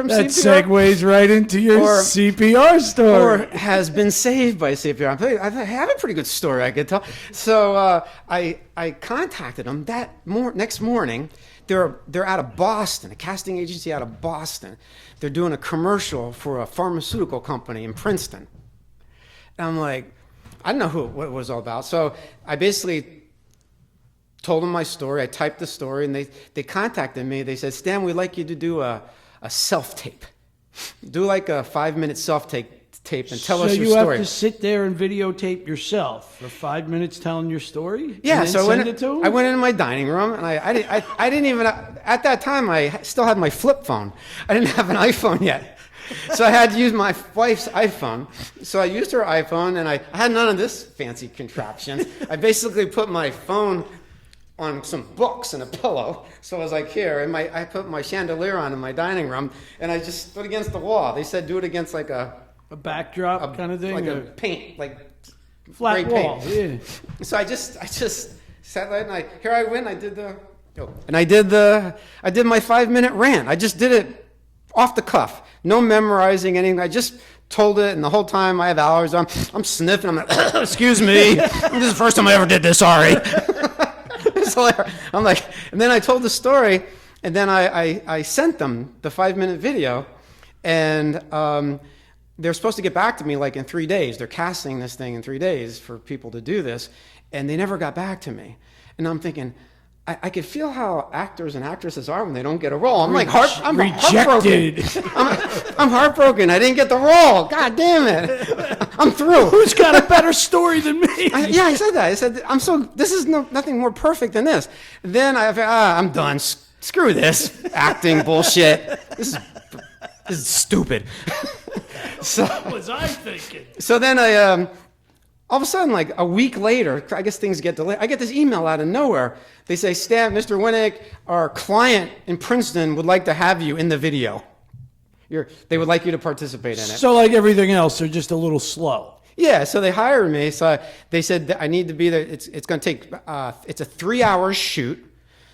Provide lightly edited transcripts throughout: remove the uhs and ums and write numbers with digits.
That CPR. segues right into your CPR story. Or has been saved by CPR. I have a pretty good story I could tell. So I contacted them next morning. They're out of Boston, a casting agency out of Boston. They're doing a commercial for a pharmaceutical company in Princeton. And I'm like, I don't know what it was all about. So I basically told them my story. I typed the story, and they contacted me. They said, Stan, we'd like you to do a self-tape. Do like a 5-minute self-tape and tell us your story. So you have to sit there and videotape yourself for 5 minutes telling your story? Yeah, and then send it to them? I went into my dining room, and I didn't even, at that time, I still had my flip phone. I didn't have an iPhone yet. So I had to use my wife's iPhone. So I used her iPhone, and I had none of this fancy contraption. I basically put my phone on some books and a pillow. So I was like, here, and I put my chandelier on in my dining room, and I just stood against the wall. They said do it against like a backdrop kind of thing? Like a paint, like flat wall, paint. Yeah. So I just sat there, and I went, I did my 5-minute rant. I just did it off the cuff. No memorizing anything. I just told it, and the whole time I have hours, I'm sniffing, I'm like, excuse me, this is the first time I ever did this, sorry. I'm like, and then I told the story, and then I sent them the 5-minute video, and they're supposed to get back to me like in 3 days. They're casting this thing in 3 days for people to do this, and they never got back to me. And I'm thinking, I could feel how actors and actresses are when they don't get a role. I'm I'm rejected. Heartbroken. I'm heartbroken. I didn't get the role. God damn it. I'm through. Who's got a better story than me? I said that. I said, this is nothing more perfect than this. Then I'm done. Screw this acting bullshit. This is stupid. So what was I thinking? So then I, all of a sudden, like a week later, I guess things get delayed. I get this email out of nowhere. They say, Stan, Mr. Winnick, our client in Princeton would like to have you in the video. They would like you to participate in it. So like everything else, they're just a little slow. Yeah, so they hired me. So they said that I need to be there. It's going to take, it's a 3-hour shoot.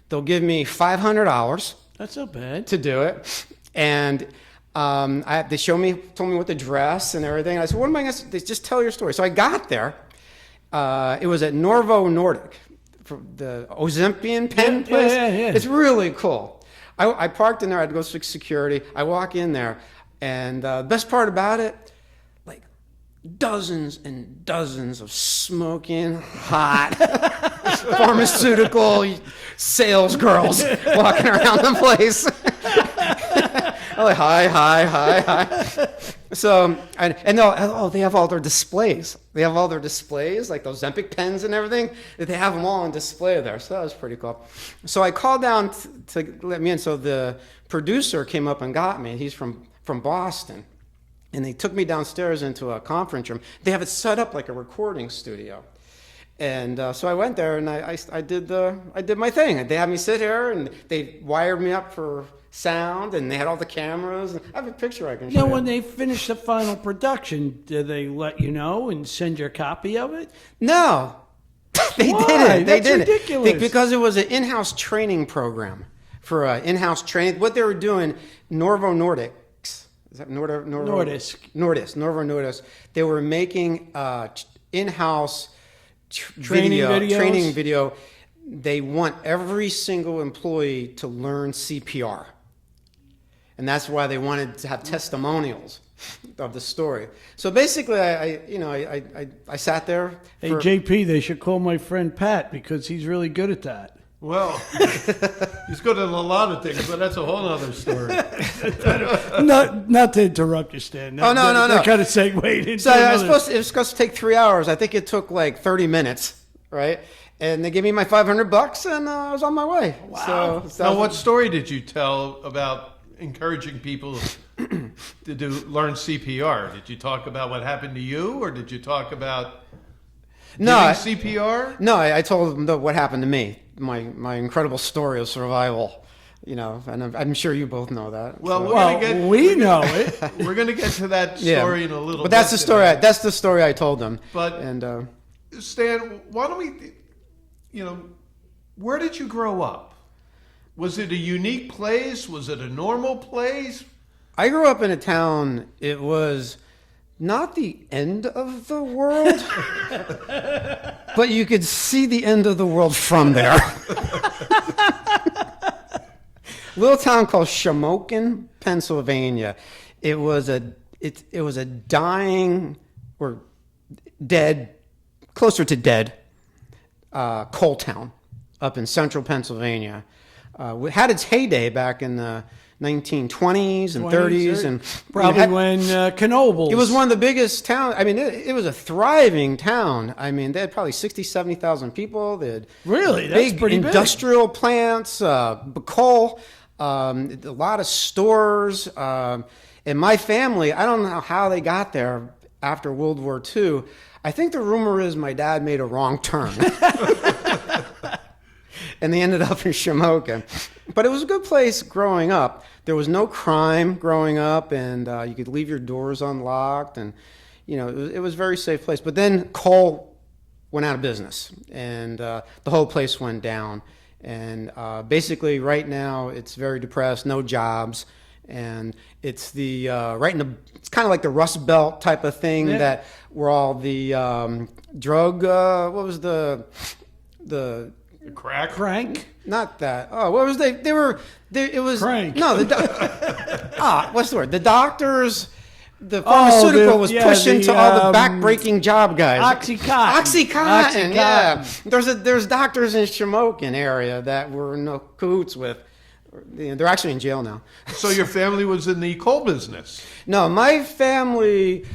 They'll give me $500. That's not bad. To do it. And they told me what to dress and everything. I said, what am I going to just tell your story? So I got there. It was at Novo Nordisk, for the Ozempian pen place. Yeah. It's really cool. I parked in there. I had to go fix security. I walk in there, and the best part about it, like dozens and dozens of smoking hot pharmaceutical sales girls walking around the place. I'm like, hi. So, they have all their displays. They have all their displays, like those Ozempic pens and everything. They have them all on display there. So that was pretty cool. So I called down to let me in. So the producer came up and got me. He's from Boston. And they took me downstairs into a conference room. They have it set up like a recording studio. And so I went there, and I did my thing. They had me sit here, and they wired me up for sound, and they had all the cameras. I have a picture I can show you. Now, when they finish the final production, do they let you know and send you a copy of it? No. They Why? didn't. They That's didn't. ridiculous. Because it was an in-house training program for in-house training. What they were doing, Novo Nordisk. Is that Nordisk. Novo Nordisk. They were making in-house training video. They want every single employee to learn CPR. And that's why they wanted to have testimonials of the story. So basically, I sat there. Hey, JP, they should call my friend Pat because he's really good at that. Well, he's good at a lot of things, but that's a whole other story. Not to interrupt you, Stan. No. That kind of segued into So it was supposed to take 3 hours. I think it took like 30 minutes, right? And they gave me my $500, and I was on my way. Wow. So Now, what story did you tell about encouraging people to learn CPR? Did you talk about what happened to you, or did you talk about CPR? No, I told them what happened to me, my incredible story of survival. And I'm sure you both know that. We know it. We're going to get to that story in a little bit. But that's the story. That's the story I told them. But Stan, why don't we? Where did you grow up? Was it a unique place? Was it a normal place? I grew up in a town. It was not the end of the world, but you could see the end of the world from there. Little town called Shamokin, Pennsylvania. It was a dying or dead, closer to dead, coal town up in central Pennsylvania. It had its heyday back in the 1920s and 30s, and probably when Knoebels. it was one of the biggest towns. I mean, it was a thriving town. I mean, they had probably 60, 70,000 people. They had Really? That's big pretty big. industrial plants, coal, a lot of stores. And my family, I don't know how they got there after World War II. I think the rumor is my dad made a wrong turn. And they ended up in Shamokin. But it was a good place growing up. There was no crime growing up, and you could leave your doors unlocked, and it was a very safe place. But then coal went out of business, and the whole place went down. And basically, right now, it's very depressed, no jobs, and it's it's kind of like the Rust Belt type of thing that where all the drug. What was the Crank? Not that. Oh, what was they? It was Crank. No, what's the word? The doctors, the pharmaceutical was pushed into all the back-breaking job guys. Oxycontin. Yeah. There's doctors in Shamokin area that were in no cahoots with. They're actually in jail now. So your family was in the coal business. No, my family.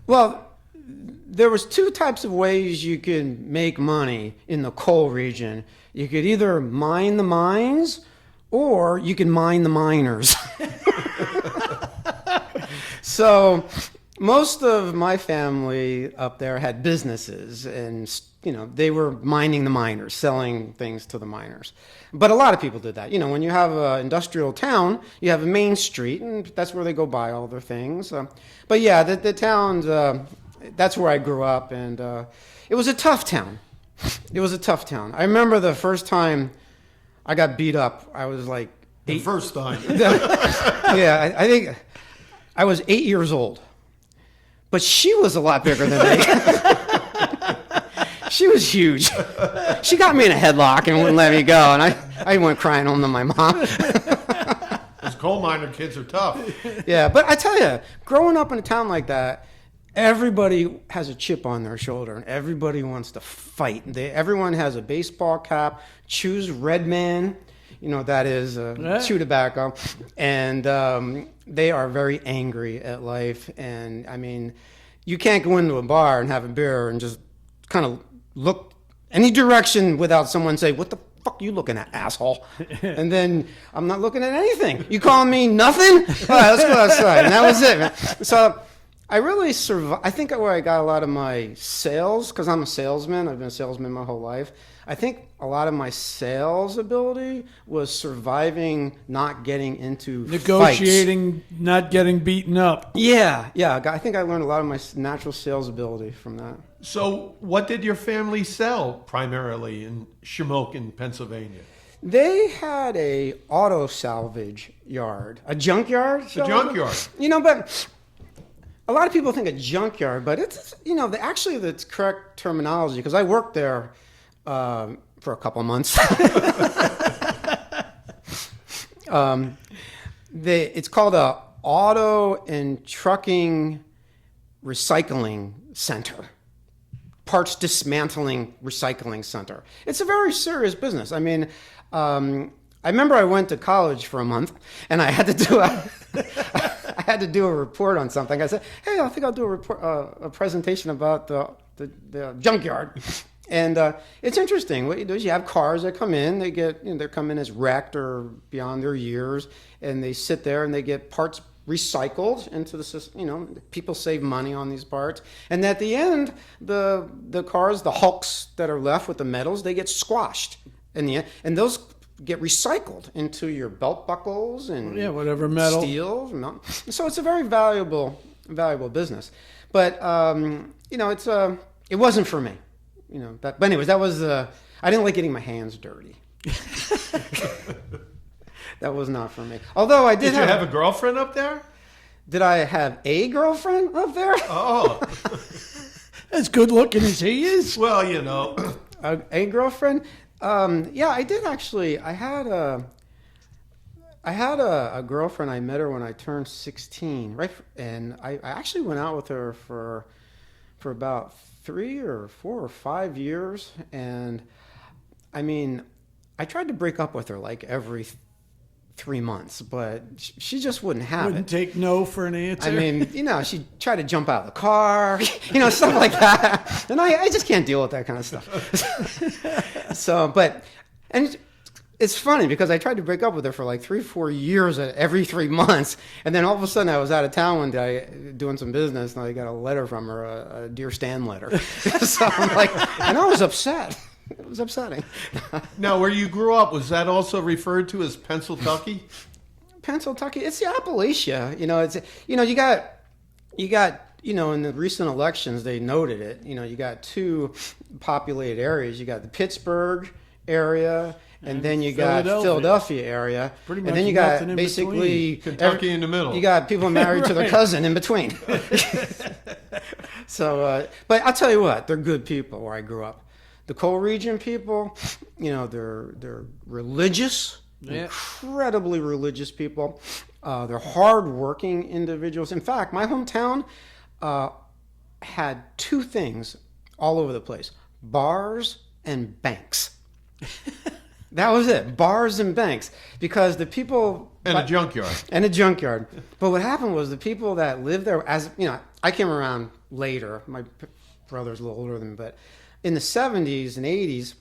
Well, there was two types of ways you could make money in the coal region. You could either mine the mines, or you can mine the miners. So most of my family up there had businesses, and they were mining the miners, selling things to the miners. But a lot of people did that. When you have an industrial town, you have a main street, and that's where they go buy all their things. But yeah, the towns, that's where I grew up, and it was a tough town. It was a tough town. I remember the first time I got beat up, I was like The first time. Yeah, I think I was 8 years old. But she was a lot bigger than me. She was huge. She got me in a headlock and wouldn't let me go, and I went crying home to my mom. Those coal miner kids are tough. Yeah, but I tell you, growing up in a town like that, everybody has a chip on their shoulder, and everybody wants to fight. Everyone has a baseball cap, chews Red Man, that is chew tobacco, and they are very angry at life. And I mean, you can't go into a bar and have a beer and just kind of look any direction without someone saying, "What the fuck are you looking at, asshole?" And then I'm not looking at anything. You calling me nothing? All right, let's go outside. And that was it, man. So I really survived. I think where I got a lot of my sales, because I'm a salesman. I've been a salesman my whole life. I think a lot of my sales ability was surviving, not getting into Negotiating, fights. not getting beaten up. Yeah. I think I learned a lot of my natural sales ability from that. So what did your family sell primarily in Shamokin, Pennsylvania? They had a auto salvage yard, a junkyard. A junkyard. But a lot of people think a junkyard, but it's actually the correct terminology, because I worked there for a couple of months. It's called a auto and trucking recycling center. Parts dismantling recycling center. It's a very serious business. I mean, I remember I went to college for a month, and I had to do a report on something. I said, "Hey, I think I'll do a presentation about the junkyard." And it's interesting. What you do is you have cars that come in. They come in as wrecked or beyond their years, and they sit there and they get parts recycled into the system. People save money on these parts, and at the end, the cars, the hulks that are left with the metals, they get squashed in the end, and those get recycled into your belt buckles and whatever metal, steel. So it's a very valuable business. But it wasn't for me. But anyways, that was I didn't like getting my hands dirty. That was not for me. Although I did you have a girlfriend up there? Did I have a girlfriend up there? Oh, As good looking as he is. well, you know. A girlfriend? Yeah, I did actually. I had a girlfriend. I met her when I turned 16, right? And I actually went out with her for about 3 or 4 or 5 years. And I mean, I tried to break up with her like every 3 months, but she just wouldn't have Wouldn't it. take no for an answer. I mean, she'd try to jump out of the car, stuff like that. And I just can't deal with that kind of stuff. And it's funny because I tried to break up with her for like 3 or 4 years every 3 months. And then all of a sudden I was out of town one day doing some business and I got a letter from her, a Dear Stan letter. So I'm like, and I was upset. It was upsetting. Now, where you grew up, was that also referred to as Pennsylvania? Pennsylvania, it's the Appalachia. You got in the recent elections they noted it. You got 2 populated areas. You got the Pittsburgh area, and then you got Philadelphia area, Pretty much and then you got nothing in basically Kentucky in the middle. You got people married to their Right. cousin in between. So, but I'll tell you what, they're good people where I grew up. The coal region people, they're religious, Yeah. incredibly religious people. They're hardworking individuals. In fact, my hometown had 2 things all over the place: bars and banks. That was it, bars and banks, because the people And a junkyard. and a junkyard. But what happened was the people that lived there, I came around later. My brother's a little older than me, but in the 70s and 80s,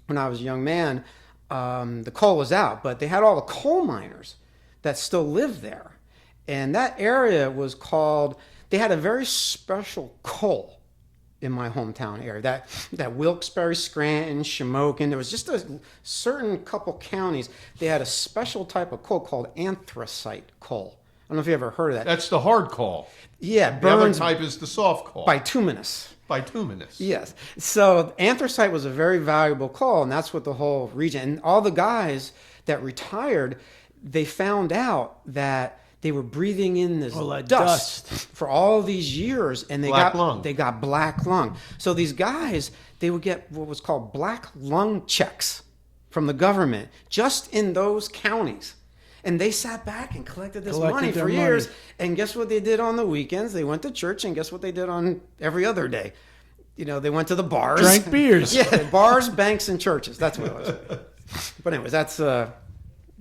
when I was a young man, the coal was out, but they had all the coal miners that still lived there. And that area was called, they had a very special coal in my hometown area. That Wilkes-Barre, Scranton, Shamokin, there was just a certain couple counties, they had a special type of coal called anthracite coal. I don't know if you ever heard of that. That's the hard call. Yeah, The other burns type is the soft call. bituminous. Bituminous. Yes. So anthracite was a very valuable coal, and that's what the whole region, and all the guys that retired, they found out that they were breathing in this All that dust dust. for all these years, and they Black got lung. they got black lung. So these guys, they would get what was called black lung checks from the government just in those counties. And they sat back and collected this Collected money their for years. money. And guess what they did on the weekends? They went to church, and guess what they did on every other day? They went to the bars. Drank beers. Yeah, bars, banks, and churches. That's what it was. But anyways, that's that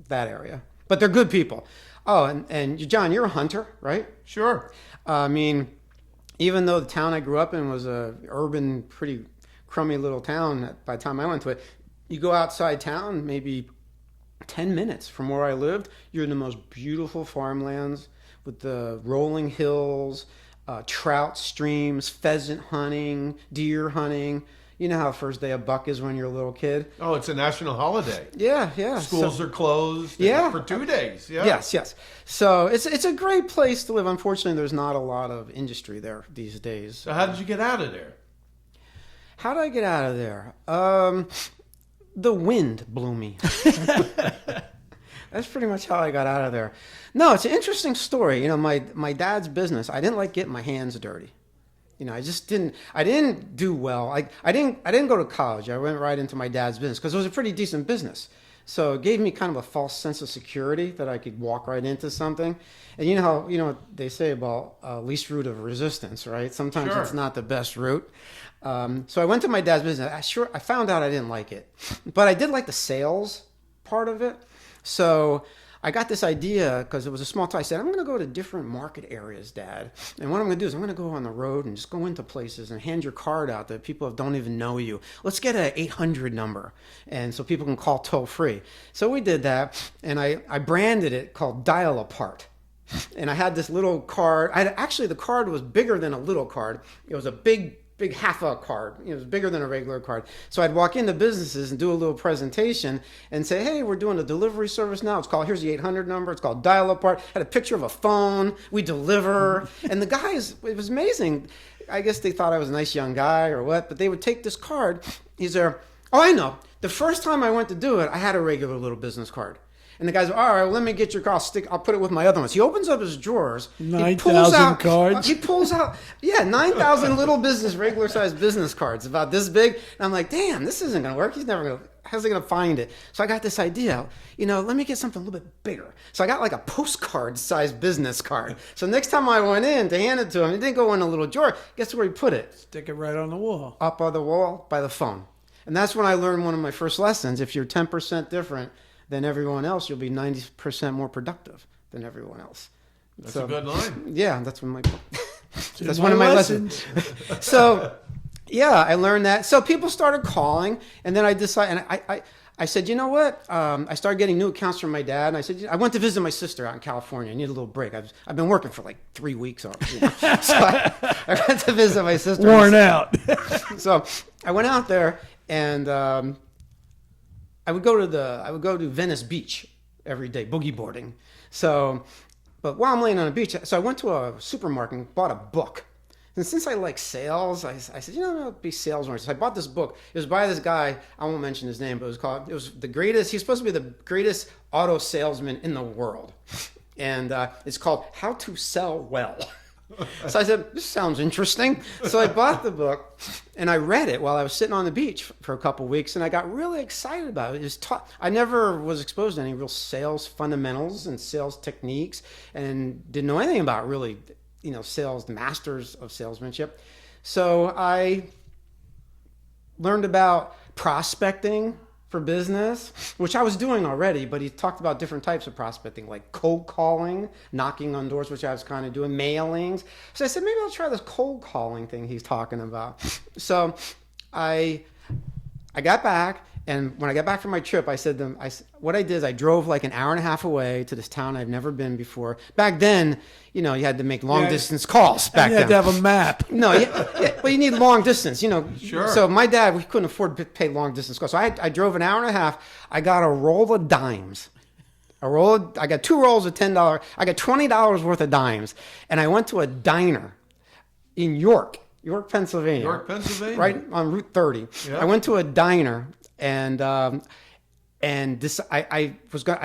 area. But they're good people. Oh, and John, you're a hunter, right? Sure. I mean, even though the town I grew up in was a urban, pretty crummy little town, by the time I went to it, you go outside town, maybe 10 minutes from where I lived, you're in the most beautiful farmlands with the rolling hills, trout streams, pheasant hunting, deer hunting. You know how first day of buck is when you're a little kid? Oh, it's a national holiday. Yeah, yeah. Schools are closed. Yeah. For 2 days. Yeah. Yes. So it's a great place to live. Unfortunately, there's not a lot of industry there these days. So how did you get out of there? How did I get out of there? The wind blew me. That's pretty much how I got out of there. No, it's an interesting story. My dad's business, I didn't like getting my hands dirty. I didn't do well. I didn't go to college. I went right into my dad's business because it was a pretty decent business. So it gave me kind of a false sense of security that I could walk right into something. And what they say about least route of resistance, right? Sometimes Sure. it's not the best route. So I went to my dad's business. I found out I didn't like it, but I did like the sales part of it. So I got this idea because it was a small town. I said, I'm going to go to different market areas, Dad. And what I'm going to do is I'm going to go on the road and just go into places and hand your card out to people that don't even know you. Let's get an 800 number, and so people can call toll free. So we did that, and I branded it called Dial Apart. And I had this little card. Actually, the card was bigger than a little card. It was a big half a card. It was bigger than a regular card. So I'd walk into businesses and do a little presentation and say, hey, we're doing a delivery service now. Here's the 800 number. It's called Dial Apart. Had a picture of a phone. We deliver. And the guys, it was amazing. I guess they thought I was a nice young guy or what, but they would take this card. Oh, I know. The first time I went to do it, I had a regular little business card. And the guy's, all right, let me get your car. I'll put it with my other ones. He opens up his drawers. 9,000 cards. He pulls out, 9,000 little regular sized business cards about this big. And I'm like, damn, this isn't going to work. How's he going to find it? So I got this idea, let me get something a little bit bigger. So I got like a postcard sized business card. So next time I went in to hand it to him, it didn't go in a little drawer. Guess where he put it? Stick it right on the wall. Up on the wall by the phone. And that's when I learned one of my first lessons. If you're 10% different than everyone else, you'll be 90% more productive than everyone else. That's a good line. Yeah, that's one of my lessons. So, yeah, I learned that. So people started calling, and then I decided, and I said, you know what? I started getting new accounts from my dad, and I said, I went to visit my sister out in California. I need a little break. I've been working for like 3 weeks already. So I went to visit my sister. Worn out. So I went out there, and I would go to Venice Beach every day, boogie boarding. So, but while I'm laying on the beach, so I went to a supermarket and bought a book. And since I like sales, I said, I'll be sales oriented. So I bought this book. It was by this guy. I won't mention his name, but it was the greatest. He's supposed to be the greatest auto salesman in the world. And it's called How to Sell Well. So I said, this sounds interesting. So I bought the book and I read it while I was sitting on the beach for a couple of weeks, and I got really excited about it. It was I never was exposed to any real sales fundamentals and sales techniques, and didn't know anything about really, sales masters of salesmanship. So I learned about prospecting for business, which I was doing already, but he talked about different types of prospecting, like cold calling, knocking on doors, which I was kind of doing, mailings. So I said, maybe I'll try this cold calling thing he's talking about. So I got back, and when I got back from my trip, I said to them, what I did is I drove like an hour and a half away to this town I've never been before. Back then, you had to make long distance calls back then. You had to have a map. No, but you need long distance, Sure. So my dad, we couldn't afford to pay long distance calls. So I drove an hour and a half. I got a roll of dimes. I got 2 rolls of $10. I got $20 worth of dimes. And I went to a diner in York, Pennsylvania. York, Pennsylvania. Right on Route 30. Yeah. I went to a diner, and this I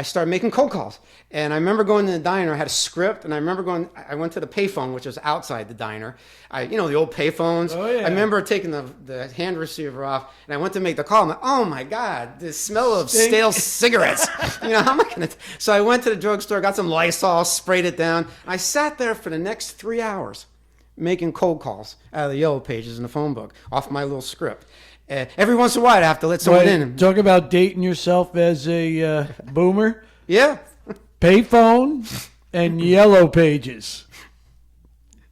started making cold calls. And I remember going to the diner. I had a script, and I went to the payphone, which was outside the diner. The old payphones. Oh, yeah. I remember taking the hand receiver off, and I went to make the call. I'm like, oh my God, the smell of stale cigarettes. How am I gonna? So I went to the drugstore, got some Lysol, sprayed it down. I sat there for the next 3 hours making cold calls out of the yellow pages in the phone book off my little script. Every once in a while, I'd have to let someone in. Talk about dating yourself as a boomer. Yeah. Payphone and yellow pages.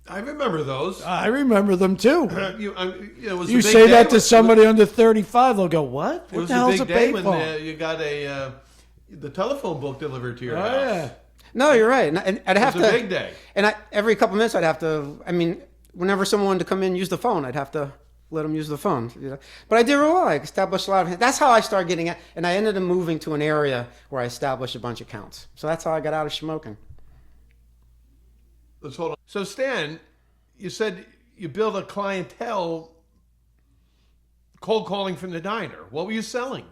I remember those. I remember them too. It was a You big say day that to when- somebody under 35, they'll go, what? It What was the a hell's big a day when payphone? you got the telephone book delivered to your Oh, house. yeah. No, you're right. And I'd have It was to. a big day. And every couple minutes, I'd have to. Whenever someone wanted to come in and use the phone, I'd have to let them use the phone. But I did real well. I established a lot of. That's how I started getting it. And I ended up moving to an area where I established a bunch of accounts. So that's how I got out of smoking. Let's hold on. So Stan, you said you built a clientele cold calling from the diner. What were you selling?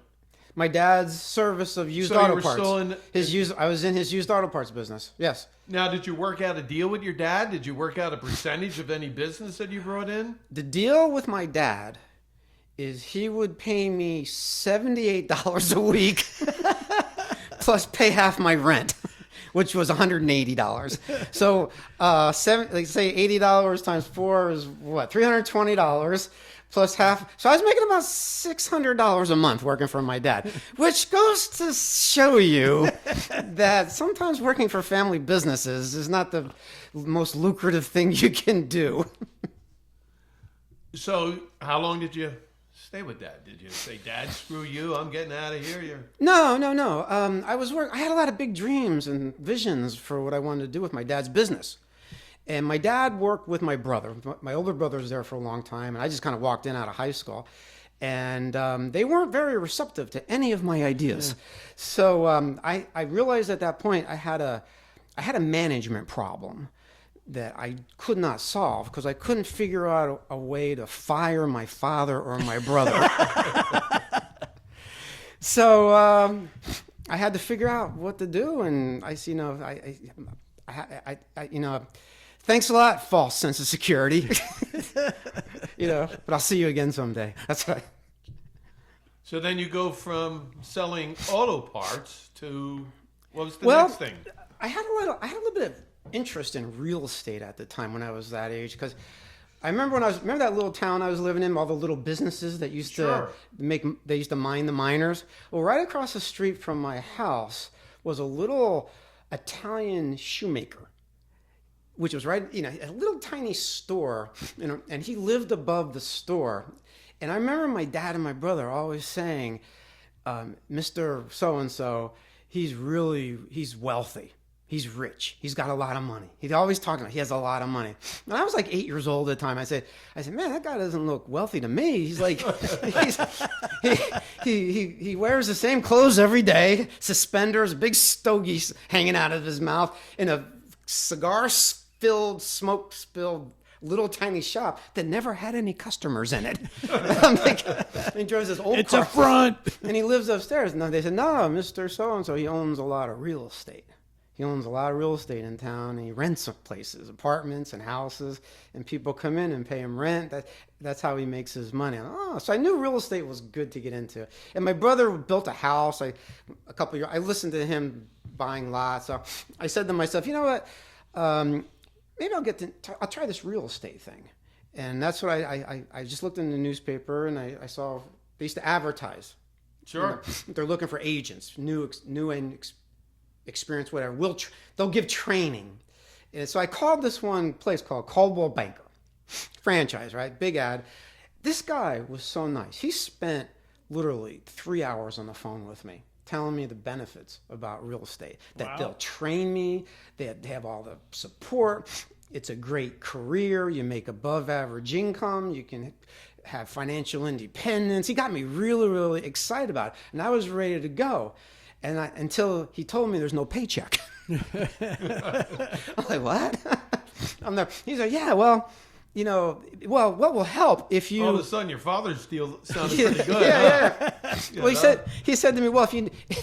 My dad's service of used So you auto were parts. still I was in his used auto parts business. Yes. Now, did you work out a deal with your dad? Did you work out a percentage of any business that you brought in? The deal with my dad is he would pay me $78 a week plus pay half my rent, which was $180. So, say $80 times 4 is what? $320 plus half. So I was making about $600 a month working for my dad, which goes to show you that sometimes working for family businesses is not the most lucrative thing you can do. So how long did you stay with Dad? Did you say, Dad, screw you, I'm getting out of here? No. I had a lot of big dreams and visions for what I wanted to do with my dad's business. And my dad worked with my brother. My older brother was there for a long time, and I just kind of walked in out of high school. And they weren't very receptive to any of my ideas. Yeah. So I realized at that point I had a management problem that I could not solve because I couldn't figure out a way to fire my father or my brother. So I had to figure out what to do, and thanks a lot, false sense of security. But I'll see you again someday. That's right. So then you go from selling auto parts to what was the Well, next thing? I had a little bit of interest in real estate at the time when I was that age, because I remember remember that little town I was living in, all the little businesses that used Sure. they used to mine the miners. Well, right across the street from my house was a little Italian shoemaker, which was right, a little tiny store, and he lived above the store. And I remember my dad and my brother always saying, Mr. So-and-so, he's wealthy. He's rich. He's got a lot of money. He's always talking about he has a lot of money. And I was like 8 years old at the time. I said, man, that guy doesn't look wealthy to me. He's like, he wears the same clothes every day, suspenders, big stogies hanging out of his mouth, in a cigar-filled, smoke-spilled little tiny shop that never had any customers in it. I'm like, he drives this old It's car. a front. And he lives upstairs. And they said, no, Mr. So-and-so, he owns a lot of real estate. He owns a lot of real estate in town. And he rents places, apartments and houses, and people come in and pay him rent. That's how he makes his money. So I knew real estate was good to get into. And my brother built a house. A couple years. I listened to him buying lots. So I said to myself, you know what? Maybe I'll try this real estate thing. And that's what I just looked in the newspaper, and I saw they used to advertise. Sure. They're looking for agents, new and experienced, whatever. They'll give training. And so I called this one place called Coldwell Banker. Franchise, right? Big ad. This guy was so nice. He spent literally 3 hours on the phone with me, telling me the benefits about real estate, that Wow. they'll train me, they have all the support, it's a great career, you make above average income, you can have financial independence. He got me really, really excited about it, and I was ready to go. And until he told me there's no paycheck. I'm like, what? He's like, yeah, well, what will help if you... All of a sudden, your father's deal sounded pretty good. Yeah. You Well, know? he said to me, well,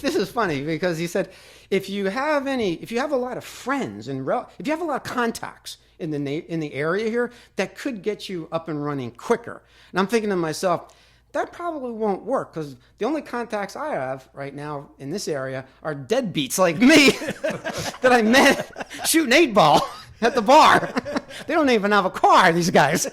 this is funny, because he said, if you have a lot of friends and if you have a lot of contacts in the area here, that could get you up and running quicker. And I'm thinking to myself, that probably won't work, because the only contacts I have right now in this area are deadbeats like me that I met shooting 8-ball at the bar. They don't even have a car, these guys.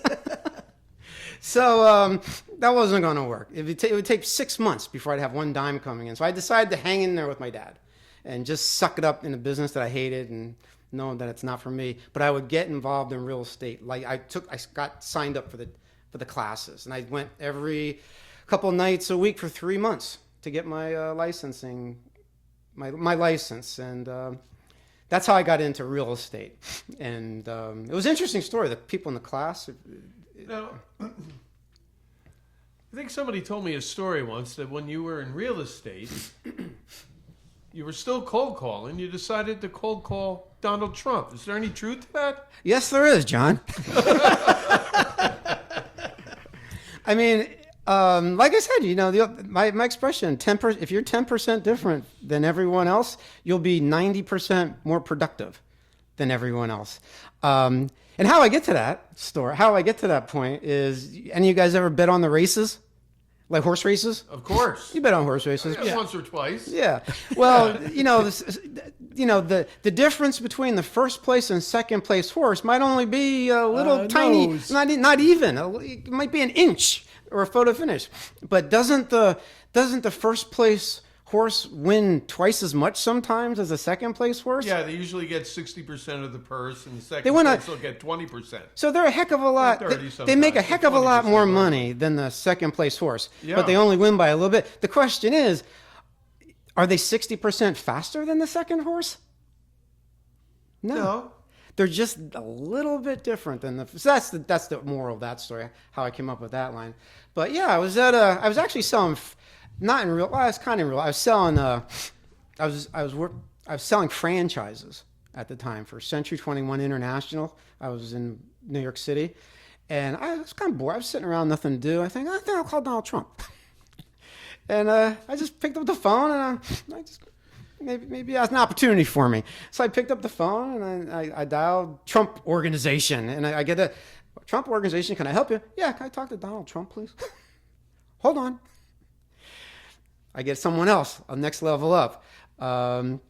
So that wasn't going to work. It would take 6 months before I'd have one dime coming in. So I decided to hang in there with my dad and just suck it up in a business that I hated and know that it's not for me. But I would get involved in real estate. Like I got signed up for the classes, and I went every couple nights a week for 3 months to get my licensing, my license, and that's how I got into real estate. And it was an interesting story. The people in the class. Now, I think somebody told me a story once that when you were in real estate, you were still cold calling. You decided to cold call Donald Trump. Is there any truth to that? Yes, there is, John. I mean, like I said, my expression, 10%, if you're 10% different than everyone else, you'll be 90% more productive than everyone else. And how I get to that point is, any of you guys ever bet on the races? Like horse races? Of course. You bet on horse races. Yeah, once or twice. Yeah. Well, the difference between the first place and second place horse might only be a little tiny, nose. not even. It might be an inch or a photo finish. But doesn't the first place horse win twice as much sometimes as a second place horse? Yeah, they usually get 60% of the purse, and the second They wanna- place will get 20%. So they're a heck of a lot. 30 They make a sometimes, heck of a lot 20% more more. money than the second place horse, Yeah. but they only win by a little bit. The question is, are they 60% faster than the second horse? No. They're just a little bit different than the. So that's the moral of that story. How I came up with that line. But yeah, I was actually selling, not in real. Well, I was kind of in real. I was selling. I was selling franchises at the time for Century 21 International. I was in New York City, and I was kind of bored. I was sitting around, nothing to do. I think I'll call Donald Trump. And I just picked up the phone, and I just maybe that's an opportunity for me. So I picked up the phone and I dialed Trump Organization, and I get a Trump Organization. Can I help you? Yeah, can I talk to Donald Trump, please? Hold on. I get someone else, a next level up. Can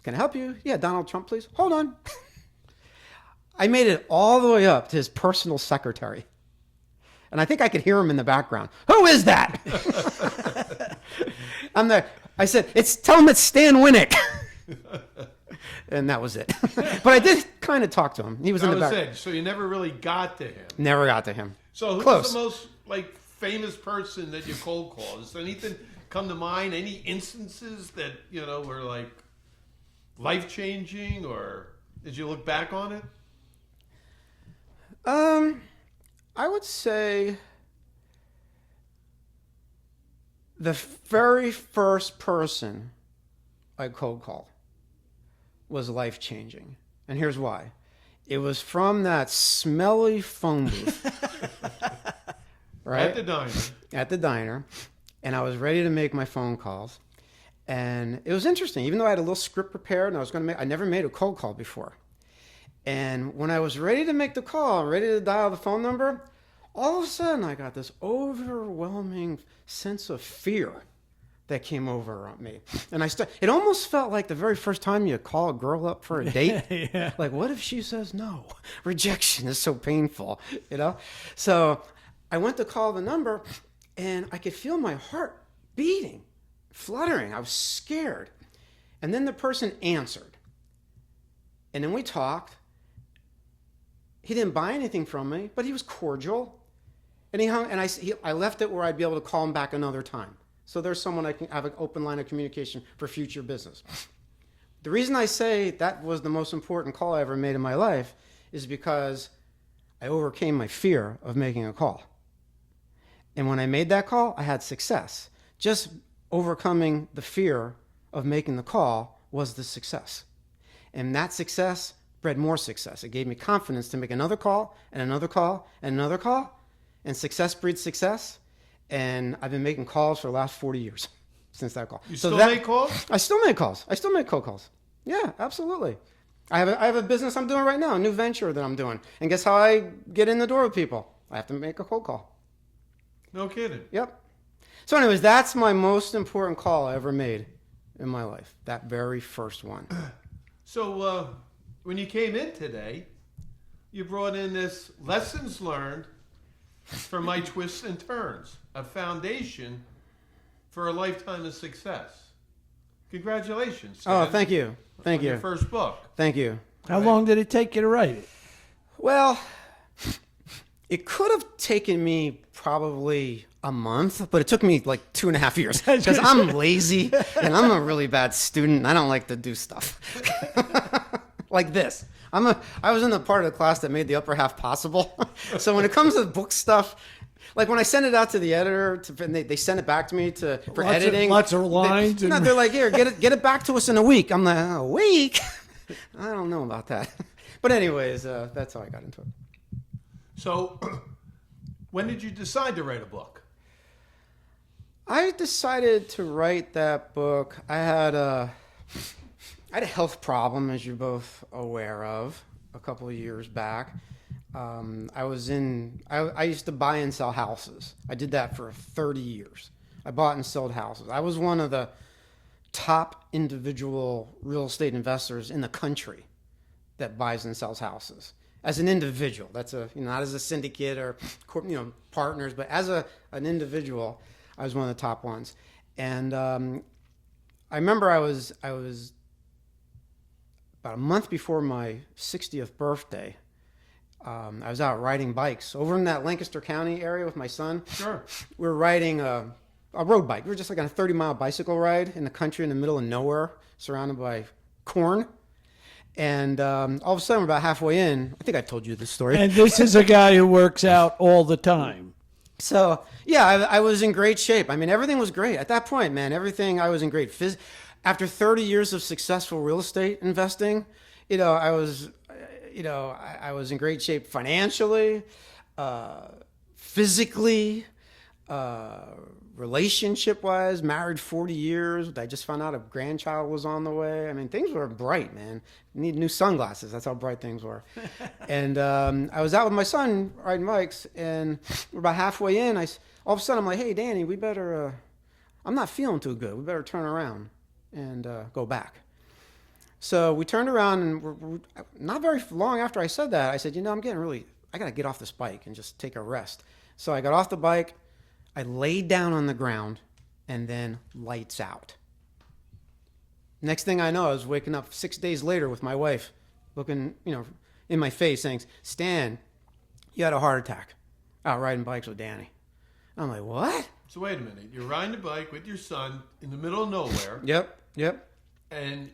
I help you? Yeah, Donald Trump, please. Hold on. I made it all the way up to his personal secretary. And I think I could hear him in the background. Who is that? I said, tell him it's Stan Winnick. And that was it. But I did kind of talk to him. He was in the back. It. So you never really got to him. Never got to him. So who's the most famous person that you cold called? Does anything come to mind? Any instances that were like life changing, or did you look back on it? I would say the very first person I cold called was life changing, and here's why. It was from that smelly phone booth, right? At the diner, and I was ready to make my phone calls, and it was interesting. Even though I had a little script prepared, and I never made a cold call before. And when I was ready to make the call, ready to dial the phone number, all of a sudden I got this overwhelming sense of fear that came over on me. And it almost felt like the very first time you call a girl up for a date. Yeah. Like, what if she says no? Rejection is so painful, So I went to call the number, and I could feel my heart beating, fluttering. I was scared. And then the person answered. And then we talked. He didn't buy anything from me, but he was cordial. And he hung, and I left it where I'd be able to call him back another time. So there's someone I can have an open line of communication for future business. The reason I say that was the most important call I ever made in my life is because I overcame my fear of making a call. And when I made that call, I had success. Just overcoming the fear of making the call was the success. And that success bred more success. It gave me confidence to make another call and another call and another call. And success breeds success. And I've been making calls for the last 40 years since that call. You still make calls? I still make calls. I still make cold calls. Yeah, absolutely. I have a business I'm doing right now, a new venture that I'm doing. And guess how I get in the door with people? I have to make a cold call. No kidding. Yep. So anyways, that's my most important call I ever made in my life. That very first one. So when you came in today, you brought in this lessons learned from my twists and turns, a foundation for a lifetime of success. Congratulations, Stan. Oh, thank you. Thank you. Your first book. Thank you. How long did it take you to write it? Well, it could have taken me probably a month, but it took me like 2.5 years because I'm lazy and I'm a really bad student. I don't like to do stuff like this. I was in the part of the class that made the upper half possible. So when it comes to book stuff, like when I send it out to the editor, and they send it back to me for editing. Lots of lines. They're like, here, get it back to us in a week. I'm like, a week? I don't know about that. But anyways, that's how I got into it. So when did you decide to write a book? I decided to write that book. I had a health problem, as you're both aware of, a couple of years back. I used to buy and sell houses. I did that for 30 years. I bought and sold houses. I was one of the top individual real estate investors in the country that buys and sells houses. As an individual, that's not as a syndicate or partners, but as an individual, I was one of the top ones. And I remember I was about a month before my 60th birthday. I was out riding bikes over in that Lancaster County area with my son. Sure. We were riding a road bike. We were just like on a 30-mile bicycle ride in the country in the middle of nowhere, surrounded by corn. And all of a sudden, we're about halfway in. I think I told you this story. And this is a guy who works out all the time. So, yeah, I was in great shape. I mean, everything was great. At that point, man, I was in great. After 30 years of successful real estate investing, I was in great shape financially, physically. Relationship-wise, married 40 years. I just found out a grandchild was on the way. I mean, things were bright, man. Need new sunglasses. That's how bright things were. And I was out with my son riding bikes, and we're about halfway in. All of a sudden, I'm like, hey, Danny, we better, I'm not feeling too good. We better turn around and go back. So we turned around, and we're not very long after I said that, I said, I'm getting I got to get off this bike and just take a rest. So I got off the bike. I laid down on the ground, and then lights out. Next thing I know, I was waking up 6 days later with my wife looking, in my face saying, Stan, you had a heart attack out riding bikes with Danny. I'm like, what? So wait a minute. You're riding a bike with your son in the middle of nowhere. Yep. And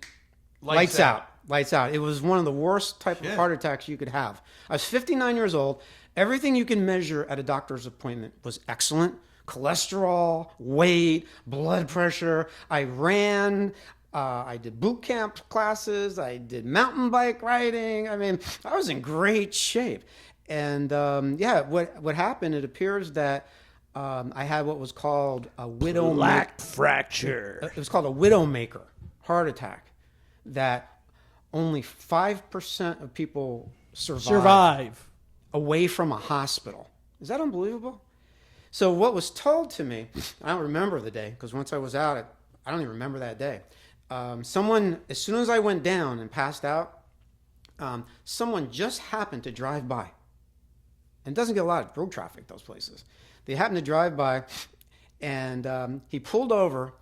Lights out. Lights out. It was one of the worst type of heart attacks you could have. I was 59 years old. Everything you can measure at a doctor's appointment was excellent. Cholesterol, weight, blood pressure. I ran. I did boot camp classes. I did mountain bike riding. I mean, I was in great shape. And what happened? It appears that I had what was called a Plaque fracture. It was called a widowmaker heart attack. That only 5% of people survive away from a hospital. Is that unbelievable? So what was told to me, I don't remember the day, because once I was out, I don't even remember that day. Someone, as soon as I went down and passed out, someone just happened to drive by. And it doesn't get a lot of road traffic, those places. They happened to drive by, and he pulled over.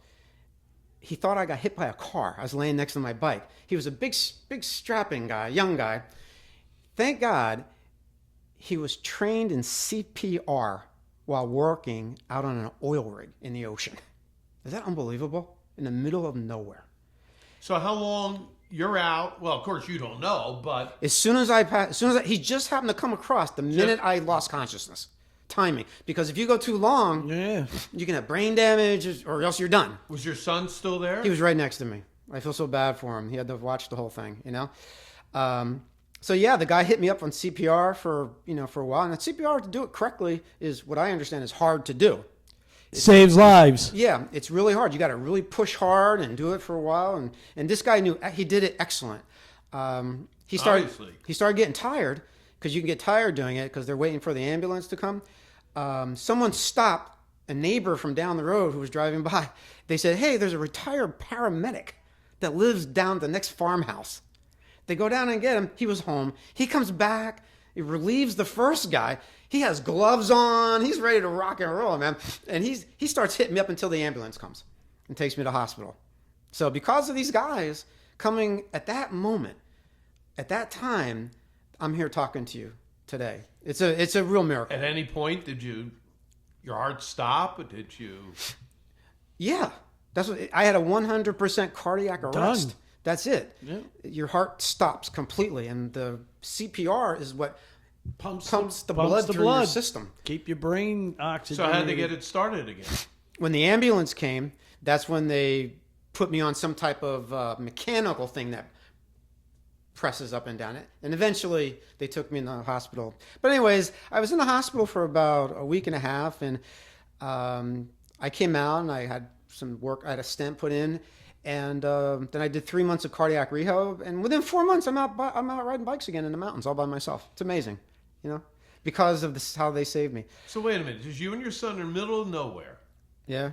He thought I got hit by a car. I was laying next to my bike. He was a big strapping guy, young guy. Thank God he was trained in CPR while working out on an oil rig in the ocean. Is that unbelievable? In the middle of nowhere. So how long you're out? Well, of course you don't know, but As soon as he just happened to come across the minute I lost consciousness. Timing. Because if you go too long, you can have brain damage or else you're done. was your son still there? He was right next to me. I feel so bad for him. He had to watch the whole thing, So the guy hit me up on CPR for a while. And CPR, to do it correctly, is what I understand is hard to do. Saves lives. Yeah, it's really hard. You got to really push hard and do it for a while. And this guy knew he did it excellent. He started getting tired, because you can get tired doing it because they're waiting for the ambulance to come. Someone stopped a neighbor from down the road who was driving by. They said, hey, there's a retired paramedic that lives down the next farmhouse. They go down and get him. He was home. He comes back. He relieves the first guy. He has gloves on. He's ready to rock and roll, man. And he starts hitting me up until the ambulance comes and takes me to the hospital. So because of these guys coming at that moment, at that time, I'm here talking to you today. It's a real miracle. At any point, did your heart stop? Or did you? Yeah, that's what I had a 100% cardiac arrest. Done. That's it. Yeah. Your heart stops completely, and the CPR is what pumps the blood through your system. Keep your brain So oxygenated. how did they get it started again? When the ambulance came, that's when they put me on some type of mechanical thing that presses up and down it. And eventually they took me in the hospital. But anyways, I was in the hospital for about a week and a half, and I came out and I had some work. I had a stent put in, and then I did 3 months of cardiac rehab. And within 4 months, I'm out riding bikes again in the mountains all by myself. It's amazing, because of this, how they saved me. So wait a minute. Just you and your son are in the middle of nowhere. Yeah.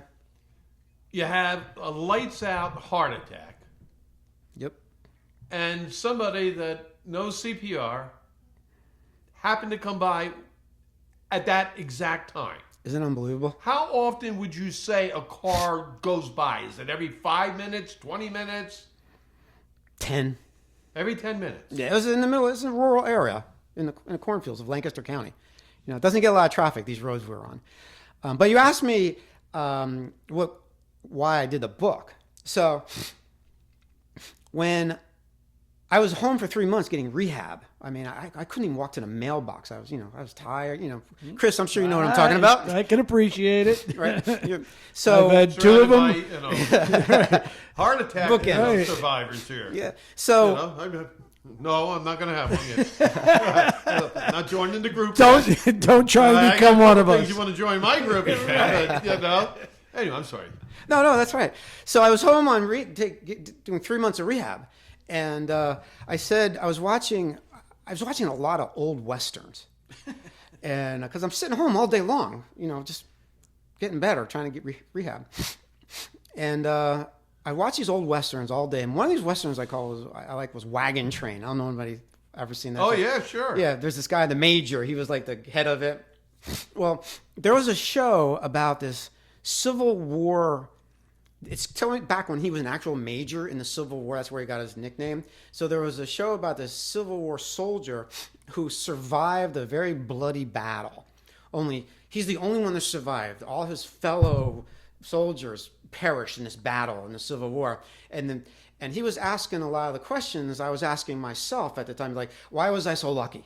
You have a lights out heart attack. Yep. And somebody that knows CPR happened to come by at that exact time. Isn't it unbelievable? How often would you say a car goes by? Is it every 5 minutes, 20 minutes? 10. Every 10 minutes. Yeah, it was in the middle. It's in a rural area in the cornfields of Lancaster County. It doesn't get a lot of traffic, these roads we're on. But you asked me why I did the book. So when I was home for 3 months getting rehab, I mean, I couldn't even walk to the mailbox. I was tired. Chris, I'm sure you know what I'm talking about. I can appreciate it. Right? So I've had two of them. Heart attack Bookend. survivors here. Yeah. So No, I'm not going to have one yet. Not joining the group. Don't try to I become got one of things us. You want to join my group, you can, but, you know. Anyway, I'm sorry. No, that's right. So I was home on doing 3 months of rehab, and I said I was watching a lot of old westerns, and because I'm sitting home all day long, just getting better, trying to get rehab, and I watch these old westerns all day. And one of these westerns I like was Wagon Train. I don't know if anybody ever seen that. Oh yeah, sure. Yeah, there's this guy, the Major. He was like the head of it. Well, there was a show about this Civil War. It's telling back when he was an actual major in the Civil War. That's where he got his nickname. So there was a show about this Civil War soldier who survived a very bloody battle. Only he's the only one that survived. All his fellow soldiers perished in this battle in the Civil War. And he was asking a lot of the questions I was asking myself at the time, like, why was I so lucky?